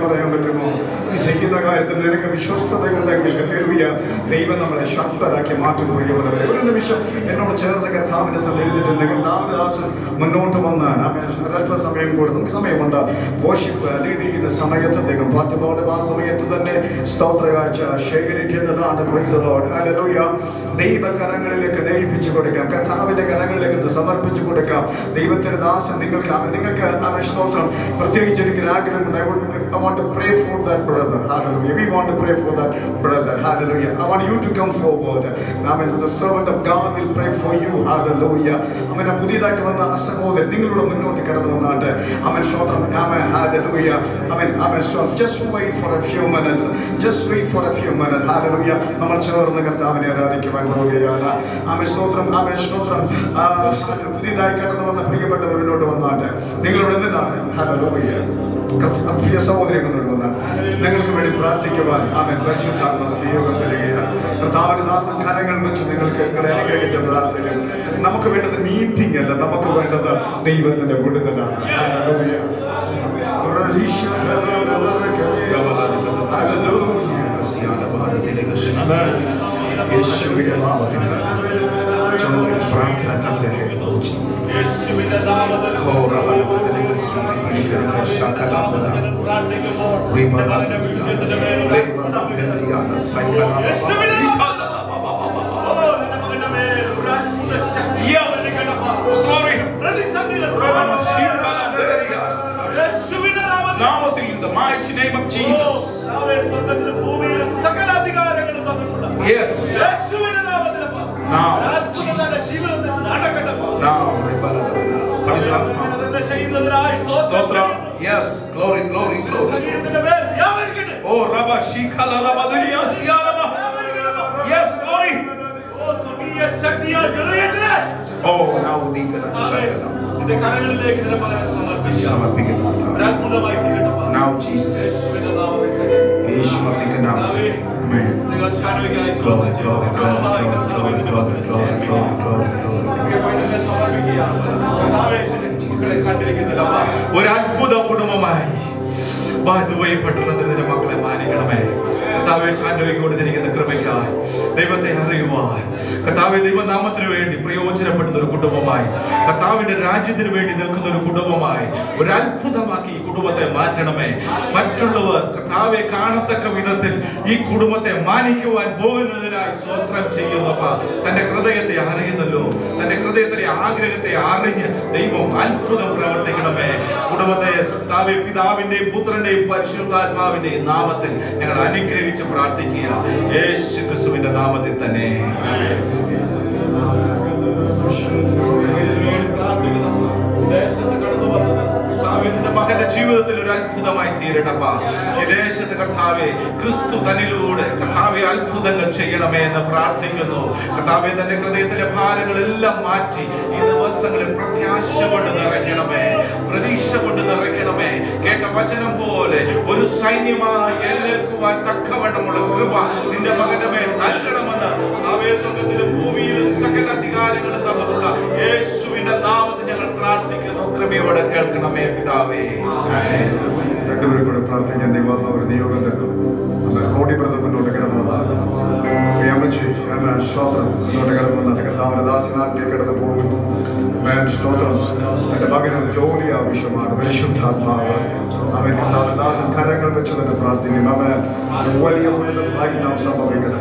Speaker 1: പറയാൻ പറ്റുമോ? നീ ചെയ്യുന്ന കാര്യത്തിൽ നിനക്ക് വിശ്വസ്തതയുണ്ടെങ്കിൽ ഹല്ലേലൂയ, ദൈവം നമ്മളെ ശക്തരാക്കി മാറ്റും. പ്രിയമുള്ളവരെ, ഒരു നിമിഷം എന്നോട് ചേർന്ന് കർത്താവിന്റെ സമയത്തിട്ടുണ്ട്. കർത്താവിന്റെ ദാസൻ മുന്നോട്ട് വന്ന് അല്പസമയം കൂടെ നമുക്ക് സമയമുണ്ട്. വർഷിപ്പ് ലീഡ് ചെയ്യുന്ന സമയത്ത് അദ്ദേഹം പാട്ടുപാടും. ആ സമയത്ത് തന്നെ സ്തോത്രകാഴ്ച ശേഖരിക്കുന്നതാണ്. ഹല്ലേലൂയ. ദൈവകരങ്ങളിലേക്ക് ഏൽപ്പിച്ചു കൊടുക്കാം, കർത്താവിന്റെ കരങ്ങളിലേക്ക് സമർപ്പിച്ചു കൊടുക്കാം. ദൈവത്തിന്റെ ദാസൻ നിങ്ങൾക്ക് സ്തോത്രം പ്രത്യേകിച്ച് എനിക്ക് ആഗ്രഹമുണ്ട്. I want to pray for that brother. Hallelujah. We want to pray for that brother. Hallelujah. I want you to come forward. The servant of God will pray for you. Hallelujah. പുതിയതായിട്ട് വന്ന സഹോദരൻ നിങ്ങളുടെ മുന്നോട്ട് കടന്നു വന്നാട്ട് സ്തോത്രം. Hallelujah. Just wait for a few minutes. Just wait for a few minutes. Hallelujah. നമ്മൾ ചേർന്ന് കർത്താവിനെ ആരാധിക്കുവാൻ പോവുകയാണ്. സ്തോത്രം. സ്തോത്രം. പുതിയതായി കടന്നു വന്ന പ്രിയപ്പെട്ടവർ മുന്നോട്ട് വന്നാട്ട് നിങ്ങളിവിടെ നിന്നാണ്. Hallelujah. പ്രിയ സഹോദരി മുന്നോട്ട് വന്നാൽ നിങ്ങൾക്ക് വേണ്ടി പ്രാർത്ഥിക്കുവാൻ പരിശുദ്ധാത്മാവ് നിയോഗം തരികയാണ്. കർത്താവിന്റെ ദാസൻ കരങ്ങൾ വെച്ച് നിങ്ങൾക്ക് അനുഗ്രഹിച്ച പ്രാർത്ഥന. നമുക്ക് വേണ്ടത് മീറ്റിംഗ് അല്ല, നമുക്ക് വേണ്ടത് ദൈവത്തിന്റെ വിടുതലാണ്. പ്രാർത്ഥന करते हैं
Speaker 8: in the mighty name of Jesus. Yes. Now, Jesus. Now, Stotra. Yes, glory, glory, glory. Oh, Rabba Shikala Rabaduriya Siyaraba. Yes, glory. Oh, now the Shakala. Now, Jesus. Yeshua Sikh naam se.
Speaker 1: Amen.
Speaker 3: നിങ്ങൾ ഷാനോയ്ക്കായി
Speaker 1: Glory,
Speaker 3: സ്തോത്രം
Speaker 1: glory, glory, glory, glory, glory, glory, glory, glory.
Speaker 3: ഒരു അത്ഭുത കുടുംബമായി ദുബൈ പട്ടണത്തിൽ നിന്റെ മക്കളെ മാനിക്കണമേ. കർത്താവേ, ഷാനോയ്ക്ക് കൊടുത്തിരിക്കുന്ന കൃപയ്ക്കായി ദൈവത്തെ അറിയുവാൻ, കർത്താവെ ദൈവനാമത്തിന് വേണ്ടി പ്രയോജനപ്പെടുന്ന ഒരു കുടുംബമായി, കർത്താവിന്റെ രാജ്യത്തിന് വേണ്ടി നിൽക്കുന്ന ഒരു കുടുംബമായി ഒരു അത്ഭുതമാക്കി ഈ കുടുംബത്തെ മാറ്റണമേ. മറ്റുള്ളവർ കർത്താവെ കാണത്തക്ക വിധത്തിൽ ഈ കുടുംബത്തെ മാനിക്കുവാൻ പോകുന്നതിനായി സ്വോത്രം ചെയ്യുന്നപ്പ. തന്റെ ഹൃദയത്തെ അറിയുന്നല്ലോ, തന്റെ ഹൃദയത്തിലെ ആഗ്രഹത്തെ അറിഞ്ഞ് ദൈവം അത്ഭുതം പ്രവർത്തിക്കണമേ. കുടുംബത്തെ കർത്താവെ പിതാവിന്റെയും പുത്രന്റെയും പരിശുദ്ധാത്മാവിന്റെയും നാമത്തിൽ ഞങ്ങൾ അനുഗ്രഹിച്ച് പ്രാർത്ഥിക്കുക, യേശു ക്രിസ്തുവിന്റെ നാമത്തിൽ തന്നെ. ദേശത്ത് കടന്നു വന്നത് നിന്റെ മകന്റെ ജീവിതത്തിൽ ഒരു അത്ഭുതമായി തീരട്ടപ്പ. ഈ ദേശത്ത് കർത്താവെ ക്രിസ്തു തന്നിലൂടെ കർത്താവെ അത്ഭുതങ്ങൾ ചെയ്യണമേ എന്ന് പ്രാർത്ഥിക്കുന്നു. കർത്താവെ തന്റെ ഹൃദയത്തിലെ ഭാരങ്ങളെല്ലാം മാറ്റി ഈ ദിവസങ്ങളിൽ പ്രത്യാശ കൊണ്ട് നിറയ്ക്കണമേ, പ്രതീക്ഷ കൊണ്ട് നിറയ്ക്കണമേ. കേട്ട വചനം പോലെ ഒരു സൈന്യമായി എഴുന്നേൽക്കുവാൻ തക്കവണ്ണമുള്ള കൃപ നിന്റെ മകന്റെ മേൽ നൽകണമെന്ന് ആവേശത്തിലും ഭൂമിയിലും സകല അധികാരങ്ങളും തമ്മിലുള്ള യേശുവിന്റെ നാമത്തിൽ ഞങ്ങൾ പ്രാർത്ഥിക്കുന്നു. കൃപയോടെ കേൾക്കണമേ പിതാവേ.
Speaker 1: രണ്ടുപേരും കൂടെ പ്രാർത്ഥിക്കാൻ ദൈവം ഒരു നിയോഗം തരും. കോടി ബ്രദർ മുന്നോട്ട് കിടന്നു വന്നാണ് സ്തോത്രം മുന്നോട്ട് കിടന്നു വന്നാണ്. കർത്താവിന്റെ ദാസനാട്ടിലേക്ക് കടന്നു പോകുന്നു. സ്തോത്രം. തന്റെ മകന് ജോലി ആവശ്യമാണ്. പരിശുദ്ധാത്മാവ് അവൻ കർത്താവിന്റെ ദാസൻ കരങ്ങൾ വെച്ച് തന്നെ പ്രാർത്ഥിക്കും. അവൻ ഒരു വലിയ നാം സംഭവിക്കണം.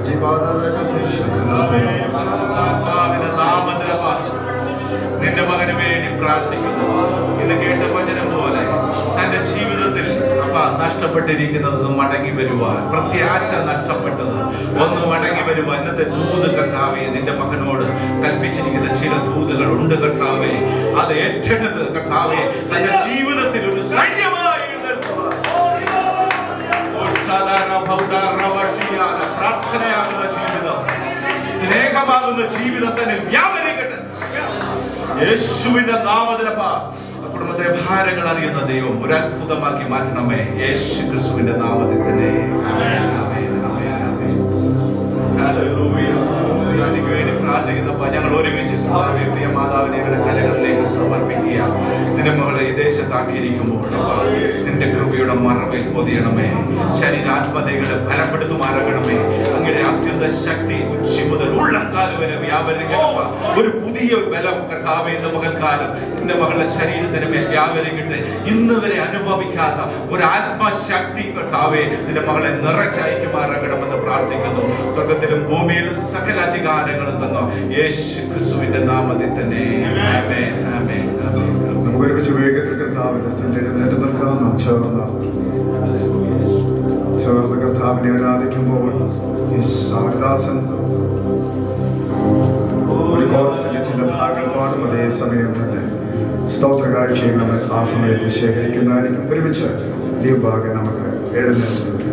Speaker 3: നിന്റെ മകന് വേണ്ടി പ്രാർത്ഥിക്കുന്നു. ഇന്ന് കേട്ട വചനം പോലെ തന്റെ ജീവിതത്തിൽ നഷ്ടപ്പെട്ടിരിക്കുന്നതൊന്നും മടങ്ങി വരുവാൻ, പ്രത്യാശ നഷ്ടപ്പെട്ടത് ഒന്ന് മടങ്ങി വരുവാൻ ഇന്നത്തെ ദൂത് കർത്താവേ നിന്റെ മകനോട് കൽപ്പിച്ചിരിക്കുന്ന ചില ദൂതുകൾ ഉണ്ട് കർത്താവേ. അത് ഏറ്റെടുത്ത് കർത്താവേ തന്റെ ജീവിതത്തിൽ ഒരു സൈന്യമായി പ്രാർത്ഥനയാകുന്ന ജീവിതം, സ്നേഹമാകുന്ന ജീവിതത്തിന് വ്യാപരിക്കട്ടെ യേശുവിന്റെ നാമത്തിലപ്പ. കുടുംബത്തെ ഭാരങ്ങൾ അറിയുന്ന ദൈവം ഒരു അത്ഭുതമാക്കി മാറ്റണമേ, യേശു ക്രിസ്തുവിന്റെ നാമത്തിൽ തന്നെ. ആമേൻ, ആമേൻ, ആമേൻ, ആമേൻ. ഹല്ലേലൂയ. എനിക്ക് വേണ്ടി പ്രാർത്ഥിക്കുന്നപ്പോ ഞങ്ങൾ ഒരുമിച്ച് പ്രിയ മാതാവിനെ ഞങ്ങളുടെ കരങ്ങളിലേക്ക് സമർപ്പിക്കുക. നിന്റെ മകളെ ഈ ദേശത്താക്കിയിരിക്കുമ്പോൾ നിന്റെ കൃപയുടെ മറവിൽ പൊതിയണമേ. ശരീരാത്മതകളെ ഫലപ്പെടുത്തുമാറാകണമേ. അങ്ങയുടെ അത്യന്ത ശക്തി ഉച്ചി മുതൽ ഉള്ളംകാല് വരെ വ്യാപരിക്കണമേ. ഒരു പുതിയ ബലം കർത്താവേ ഇന്ന് പകൽക്കാലം നിന്റെ മകളുടെ ശരീരത്തിന് മേൽ വ്യാപരിക്കട്ടെ. ഇന്ന് വരെ അനുഭവിക്കാത്ത ഒരു ആത്മശക്തി കർത്താവേ നിന്റെ മകളെ നിറച്ചയക്കുമാറാകണമെന്ന് പ്രാർത്ഥിക്കുന്നു. സ്വർഗത്തിലും ഭൂമിയിലും സകല അധികാരങ്ങളും തന്ന യേശു ക്രിസ്തുവിന്റെ നാമത്തിൽ തന്നെ. ആമേൻ, ആമേൻ, ആമേൻ.
Speaker 1: നമുക്ക് ഒരുമിച്ച് വേഗത്തിൽ കർത്താവിന്റെ സന്നിധിയിൽ നിൽക്കാം. നാം ചേർന്ന് കർത്താവിനെ ആരാധിക്കുമ്പോൾ ദാസൻ ഒരു കോറസിന്റെ ചില ഭാഗങ്ങൾ പാടും. അതേ സമയം തന്നെ സ്തോത്ര കാഴ്ചയും നമ്മൾ ആ സമയത്ത് ശേഖരിക്കുന്നതായിരിക്കും. ഒരുമിച്ച് ദീപഭാഗം നമുക്ക് എഴുന്നേറ്റ് നിൽക്കാം.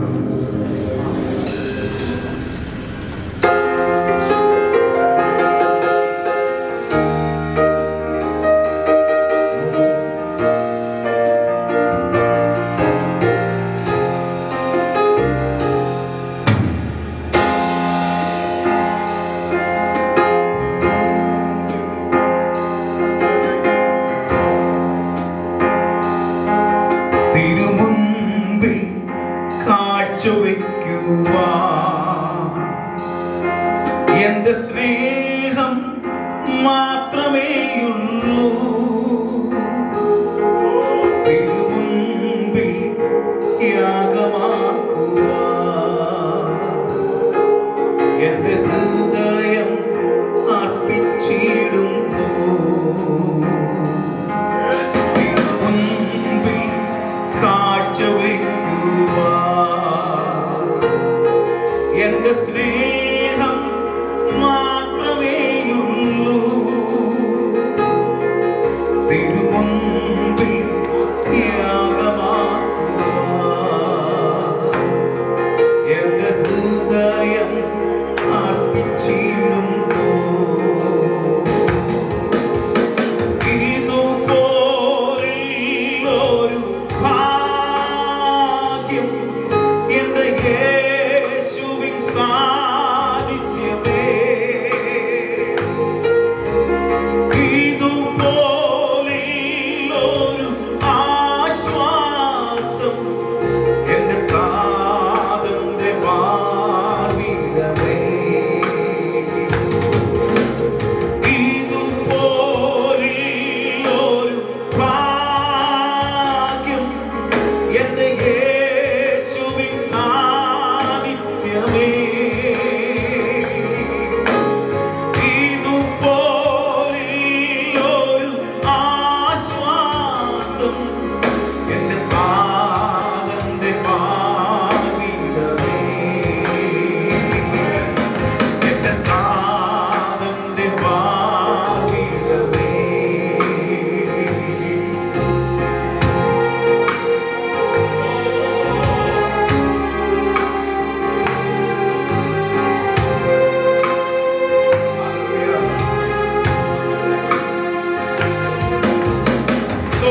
Speaker 8: തിരുമുൻപിൽ കാ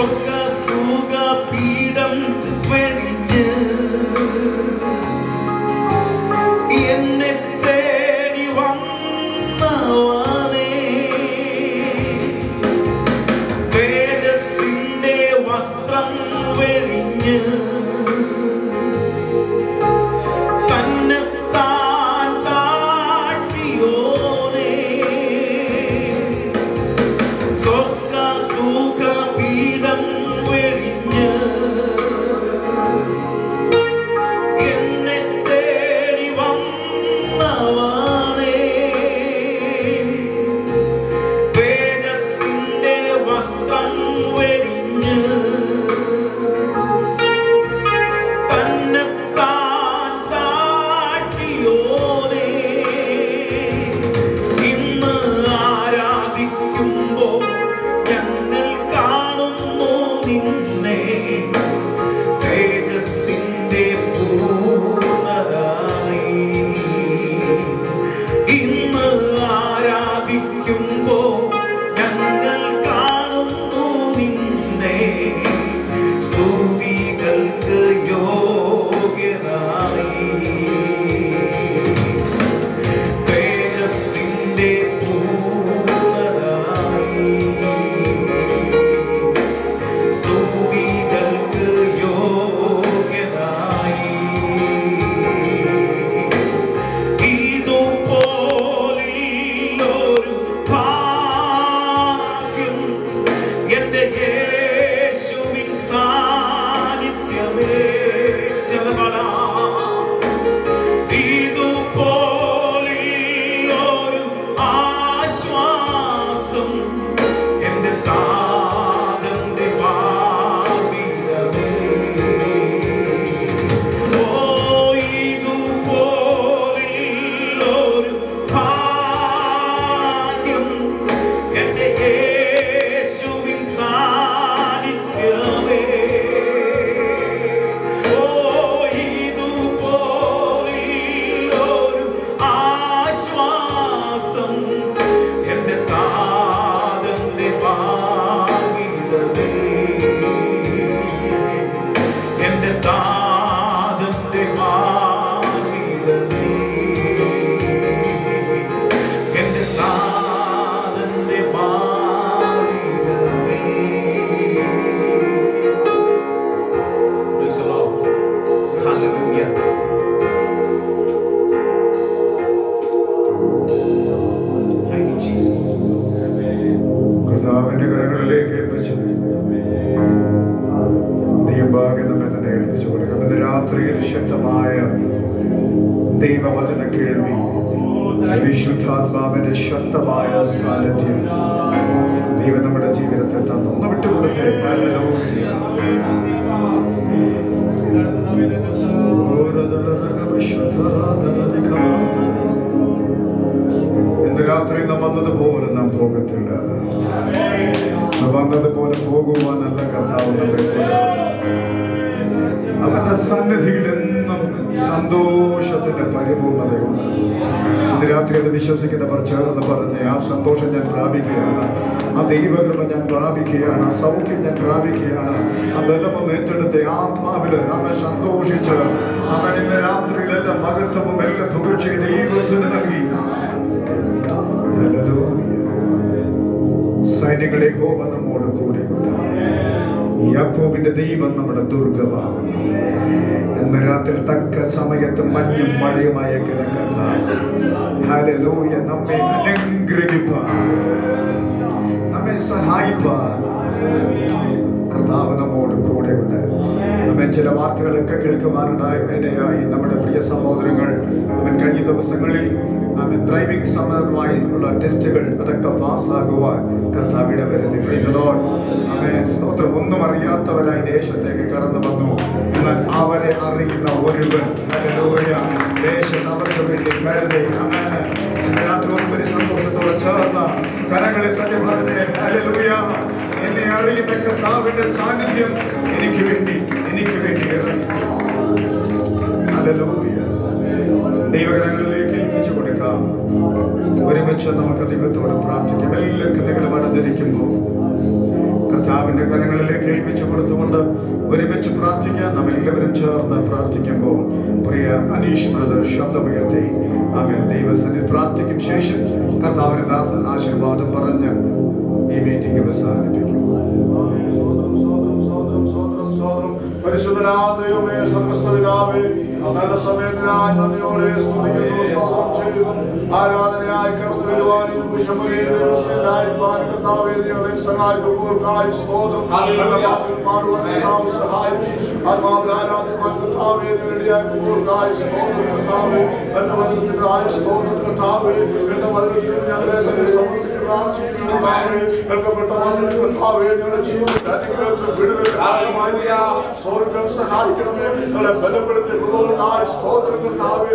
Speaker 5: സ്വർഗ സുഖ പീഠം വെടിഞ്ഞ് എന്നെ തേടി വന്നവനേ, തേജസ്സിന്റെ വസ്ത്രം വെടിഞ്ഞ് തന്നെത്താൻ താഴ്ത്തിയോനേ, സ്വർഗ സുഖ പീഠം വെടിഞ്ഞ് എന്നെ തേടി വന്നവനേ, തേജസ്സിന്റെ വസ്ത്രം വെടിഞ്ഞ് തന്നെത്താൻ താഴ്ത്തിയോനേ, ഇന്ന് ആരാധിക്കുമ്പോൾ ഞങ്ങൾ കാണുന്നു നിന്നെ, തേജസ്സിന്റെ പൂർണ്ണതയായി. ഇന്ന് ആരാധിക്കുമ്പോൾ ഞങ്ങൾ കാണുന്നു നിന്നെ, സ്തുതികൾക്ക് യോഗ്യനായി. തേജസ്സിന്റെ പൂർണ്ണതയായി, സ്തുതികൾക്ക് യോഗ്യനായി. ഇതുപോലൊരു ഭാഗ്യം എന്റെ യേശുവിൻ സാന്നിധ്യമേ. ചെറുപടാ ഇതുപോലൊരു ആശ്വാസം എന്റെ താതന്റെ വാതിലമേ. ഓ ഇതുപോലൊരു ഭാഗ്യം എന്റെ യേശുവിൻ സാന്നിധ്യമേ. ഓ ഇതുപോലൊരു ആശ്വാസം എന്റെ താതന്റെ വാതിലമേ, എന്റെ താതന്റെ വാതിലമേ, എന്റെ താതന്റെ വാതിലമേ. Praise the Lord. Hallelujah. Thank you, Jesus.
Speaker 1: കർത്താവിന്റെ കരങ്ങളിലേക്ക് ഏൽപ്പിച്ചു ദൈവഭാഗ്യം നമ്മെ തന്നെ ഏൽപ്പിച്ചു കൊടുക്കും. ഇന്ന് രാത്രിയിൽ ശക്തമായ ദൈവവചന കേൾവി, പരിശുദ്ധാത്മാവിന്റെ ശക്തമായ സാന്നിധ്യം ദൈവം നമ്മുടെ ജീവിതത്തിൽ തന്നു. ഒന്ന് വിട്ടുകൊടുത്തേ. ഇന്ന് രാത്രി നാം വന്നതുപോലെ നാം പോകത്തില്ല. നാം വന്നതുപോലെ പോകുവാനല്ല കർത്താവ് നമ്മെ അവന്റെ സന്നിധിയിൽ എന്നും സന്തോഷത്തിന്റെ പരിപൂർണതയുണ്ട്. ഇന്ന് രാത്രി അത് വിശ്വസിക്കുന്നവർ ചേർന്ന് പറഞ്ഞ് ആ സന്തോഷം ഞാൻ പ്രാപിക്കുകയാണ്, ആ ദൈവകൃപ ഞാൻ പ്രാപിക്കുകയാണ്, ആ സൗഖ്യം ഞാൻ പ്രാപിക്കുകയാണ്, ആ ബലവും ഏറ്റെടുത്ത് ആത്മാവില് അവൻ സന്തോഷിച്ച് അവൻ ഇന്ന് രാത്രിയിലെല്ലാം മഹത്വവും എല്ലാം പുകഴ്ച ദൈവത്തിന് നൽകി. സൈന്യങ്ങളെ യഹോവ നമ്മോട് കൂടെയുണ്ട്. യാക്കോബിന്റെ ദൈവം നമ്മുടെ ദുർഗമാകുന്നു. ഇന്ന് രാത്രി തക്ക സമയത്ത് മഞ്ഞും മഴയുമായ കർത്താവ് ഹല്ലേലൂയ നമ്മെ അനുഗ്രഹിപ്പാൻ, നമ്മെ സഹായിപ്പാൻ കർത്താവ് നമ്മോട് കൂടെയുണ്ട്. നമ്മെ ചില വാർത്തകളൊക്കെ കേൾക്കുവാനിടയായി നമ്മുടെ പ്രിയ സഹോദരങ്ങൾ അവൻ കഴിഞ്ഞ ദിവസങ്ങളിൽ അവൻ ഡ്രൈവിംഗ് സംബന്ധമായി ഉള്ള ടെസ്റ്റുകൾ അതൊക്കെ പാസ്സാകുവാൻ കർത്താവ് ഇടവരുത്തി. Praise the lord. ആമേൻ. സ്തോത്രം. ഒന്നും അറിയാത്തവരായി ദേശത്തേക്ക് കടന്നു വന്നു. എന്നാൽ അവരെ അറിയുന്ന ഒരുവൻ ഹല്ലേലൂയ ദേശത്ത് അവർക്ക് വേണ്ടി കരുതി. ആമേൻ. രാത്രി ഒത്തിരി സന്തോഷത്തോടെ ചേർന്ന് കരങ്ങളെ തന്നെ പറഞ്ഞേ ഹല്ലേലൂയ, എന്നെ അറിയുന്ന കർത്താവിന്റെ സാന്നിധ്യം എനിക്ക് വേണ്ടി ഇറങ്ങി. ഹല്ലേലൂയ. ദൈവകരങ്ങളിലേക്ക് ഏൽപ്പിച്ചു കൊടുക്കാം. ഒരുമിച്ച് നമുക്ക് ദൈവത്തോട് പ്രാർത്ഥിക്കാം. എല്ലാ കണ്ണുകളും അടഞ്ഞിരിക്കുമ്പോൾ കർത്താവിന്റെ കരങ്ങളിലേക്ക് ഏൽപ്പിച്ചു കൊടുത്തുകൊണ്ട് ഒരുമിച്ച് പ്രാർത്ഥിക്കാൻ നാം എല്ലാവരും ചേർന്ന് പ്രാർത്ഥിക്കുമ്പോൾ പ്രിയ അനീഷ് ബ്രദർ ശബ്ദമുയർത്തി അവൻ ദൈവസന്നിധി പ്രാർത്ഥിക്കും ശേഷം കർത്താവിന്റെ ദാസൻ ആശീർവാദം പറഞ്ഞ് ഈ മീറ്റിംഗ് അവസാനിപ്പിക്കും.
Speaker 9: പരിശുദ്ധനായ ദൈവമേ, സ്വർഗ്ഗസ്ഥ പിതാവേ, നല്ല സമയത്തിനായി നന്ദിയോടെ സ്തുതിക്കുന്നു, സ്തോത്രം ചെയ്യുന്നു. ആരാധനയായി കടന്നു വരുവാൻ ഈ നിമിഷം വരെ ദിവസമുണ്ടായിരിക്കാൻ കർത്താവേ ഞങ്ങളെ സഹായിക്കുമ്പോൾക്കായി സ്തോത്രം. നല്ല പാട്ടുകൾ പാടുവാൻ കർത്താവ് സഹായിച്ചു. ആത്മാവിൽ ആരാധിക്കാൻ കർത്താവേ റെഡിയാക്കുമ്പോൾക്കായി സ്തോത്രം കർത്താവേ. നല്ല വചനത്തിനായി സ്തോത്രം കർത്താവേ. എന്റെ വചനത്തിന് ഞങ്ങളെ തന്നെ സമർപ്പിച്ച് പ്രാർത്ഥിക്കുന്നു കർത്താവേ. കേൾക്കപ്പെട്ട വചനം കർത്താവേ ഞങ്ങളുടെ ജീവിതത്തിൽ വിടുതൽ സ്വർഗ്ഗം സഹായിക്കണമേ. ഞങ്ങളെ ബലപ്പെടുത്തി സ്തോത്രം കർത്താവേ.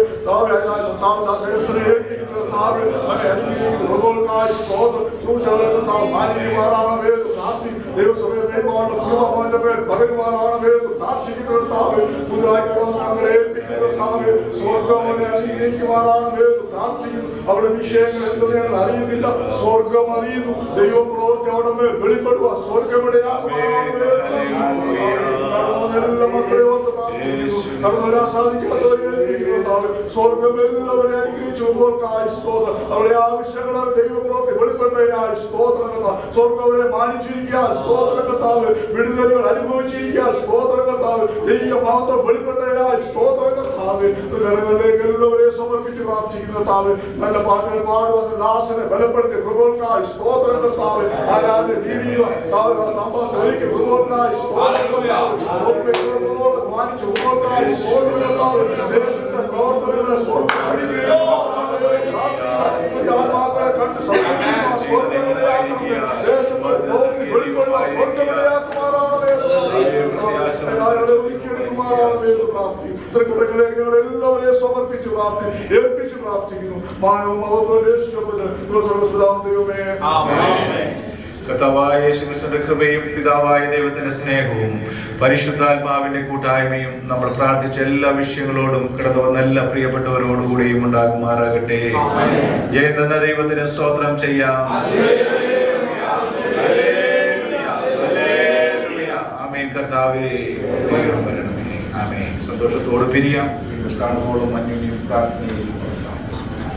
Speaker 9: അവിടെ വിഷയങ്ങൾ എന്തെന്ന് ഞങ്ങൾ അറിയുന്നില്ല. സ്വർഗം അറിയുന്നു. ദൈവം പ്രവൃത്തി അവിടെ മേൽ വെളിപ്പെടുക. സ്വർഗമിടയാകുമാറാണ്. മക്കളെ ഓർത്ത് പ്രാർത്ഥിക്കുന്നു. കടന്നു വരാൻ സാധിക്കാത്തവരെ സ്വർഗം എല്ലാവരെ അനുഗ്രഹിച്ചുകൊണ്ടായി സ്തോത്രം. അവരുടെ ആവശ്യങ്ങളാണ് ദൈവപ്രവൃത്തി വെളിപ്പെട്ടതിനായി സ്തോത്രം. സ്വർഗം അവരെ മാനിച്ചിരിക്കാൻ സ്തോത്രം കർത്താവ്. വിടുതലുകൾ അനുഭവിച്ചിരിക്കാൻ സ്തോത്രം കർത്താവ്. ദൈവ മഹത്വം വെളിപ്പെട്ടതിനായി സ്തോത്രം കർത്താവ്. കരങ്ങളിലേക്ക് എല്ലാവരെയും സമർപ്പിച്ച് പ്രാർത്ഥിക്കുന്ന കർത്താവ്. നല്ല പാട്ടുകൾ പാടുവന്ന ദാസനെ ബലപ്പെടുത്തി കൃപകൾക്കായി സ്തോത്രം കർത്താവ്. ആരാധന വീഡിയോ സംഭാഷണം ഒരുക്കി കൃപകൾക്കായി സ്തോത്രം കർത്താവ്. സ്വർഗ്ഗത്തോളം മാനിച്ചു കൃപകൾക്കായി സ്തോത്രം കർത്താവ്. ദേശത്തെ പ്രവർത്തനങ്ങളെ സ്വർഗ്ഗം ആത്മാക്കളെ കണ്ട് സ്വർഗ്ഗമിടയാക്കണമേ. ദേശങ്ങൾ പ്രവൃത്തി വെളിപ്പെടുക. സ്വർഗ്ഗമിടയാക്കുമാറാണമേ. ഒരുക്കിയെടുക്കുമാറാണമേ എന്ന് പ്രാർത്ഥിക്കും. തൃക്കുറങ്ങളിലേക്ക് ഞങ്ങൾ എല്ലാവരെയും സമർപ്പിച്ച് ഏൽപ്പിച്ച് പ്രാർത്ഥിക്കുന്നു. മാനവും മഹത്വവും ദൈവമേ.
Speaker 3: കർത്താവായ യേശുക്രിസ്തുവിന്റെ കൃപയും പിതാവായ ദൈവത്തിന്റെ സ്നേഹവും പരിശുദ്ധാത്മാവിന്റെ കൂട്ടായ്മയും നമ്മൾ പ്രാർത്ഥിച്ച എല്ലാ വിഷയങ്ങളോടും കടന്നു വന്ന എല്ലാ പ്രിയപ്പെട്ടവരോടുകൂടിയും ഉണ്ടാകുമാറാകട്ടെ. ജയം തന്ന ദൈവത്തിന് സ്തോത്രം ചെയ്യാം. ആമേൻ. കർത്താവേ വരണമേ. ആമേൻ. സന്തോഷത്തോട് പിരിയാം. കാണുമ്പോഴും അന്യോന്യം പ്രാർത്ഥനയിൽ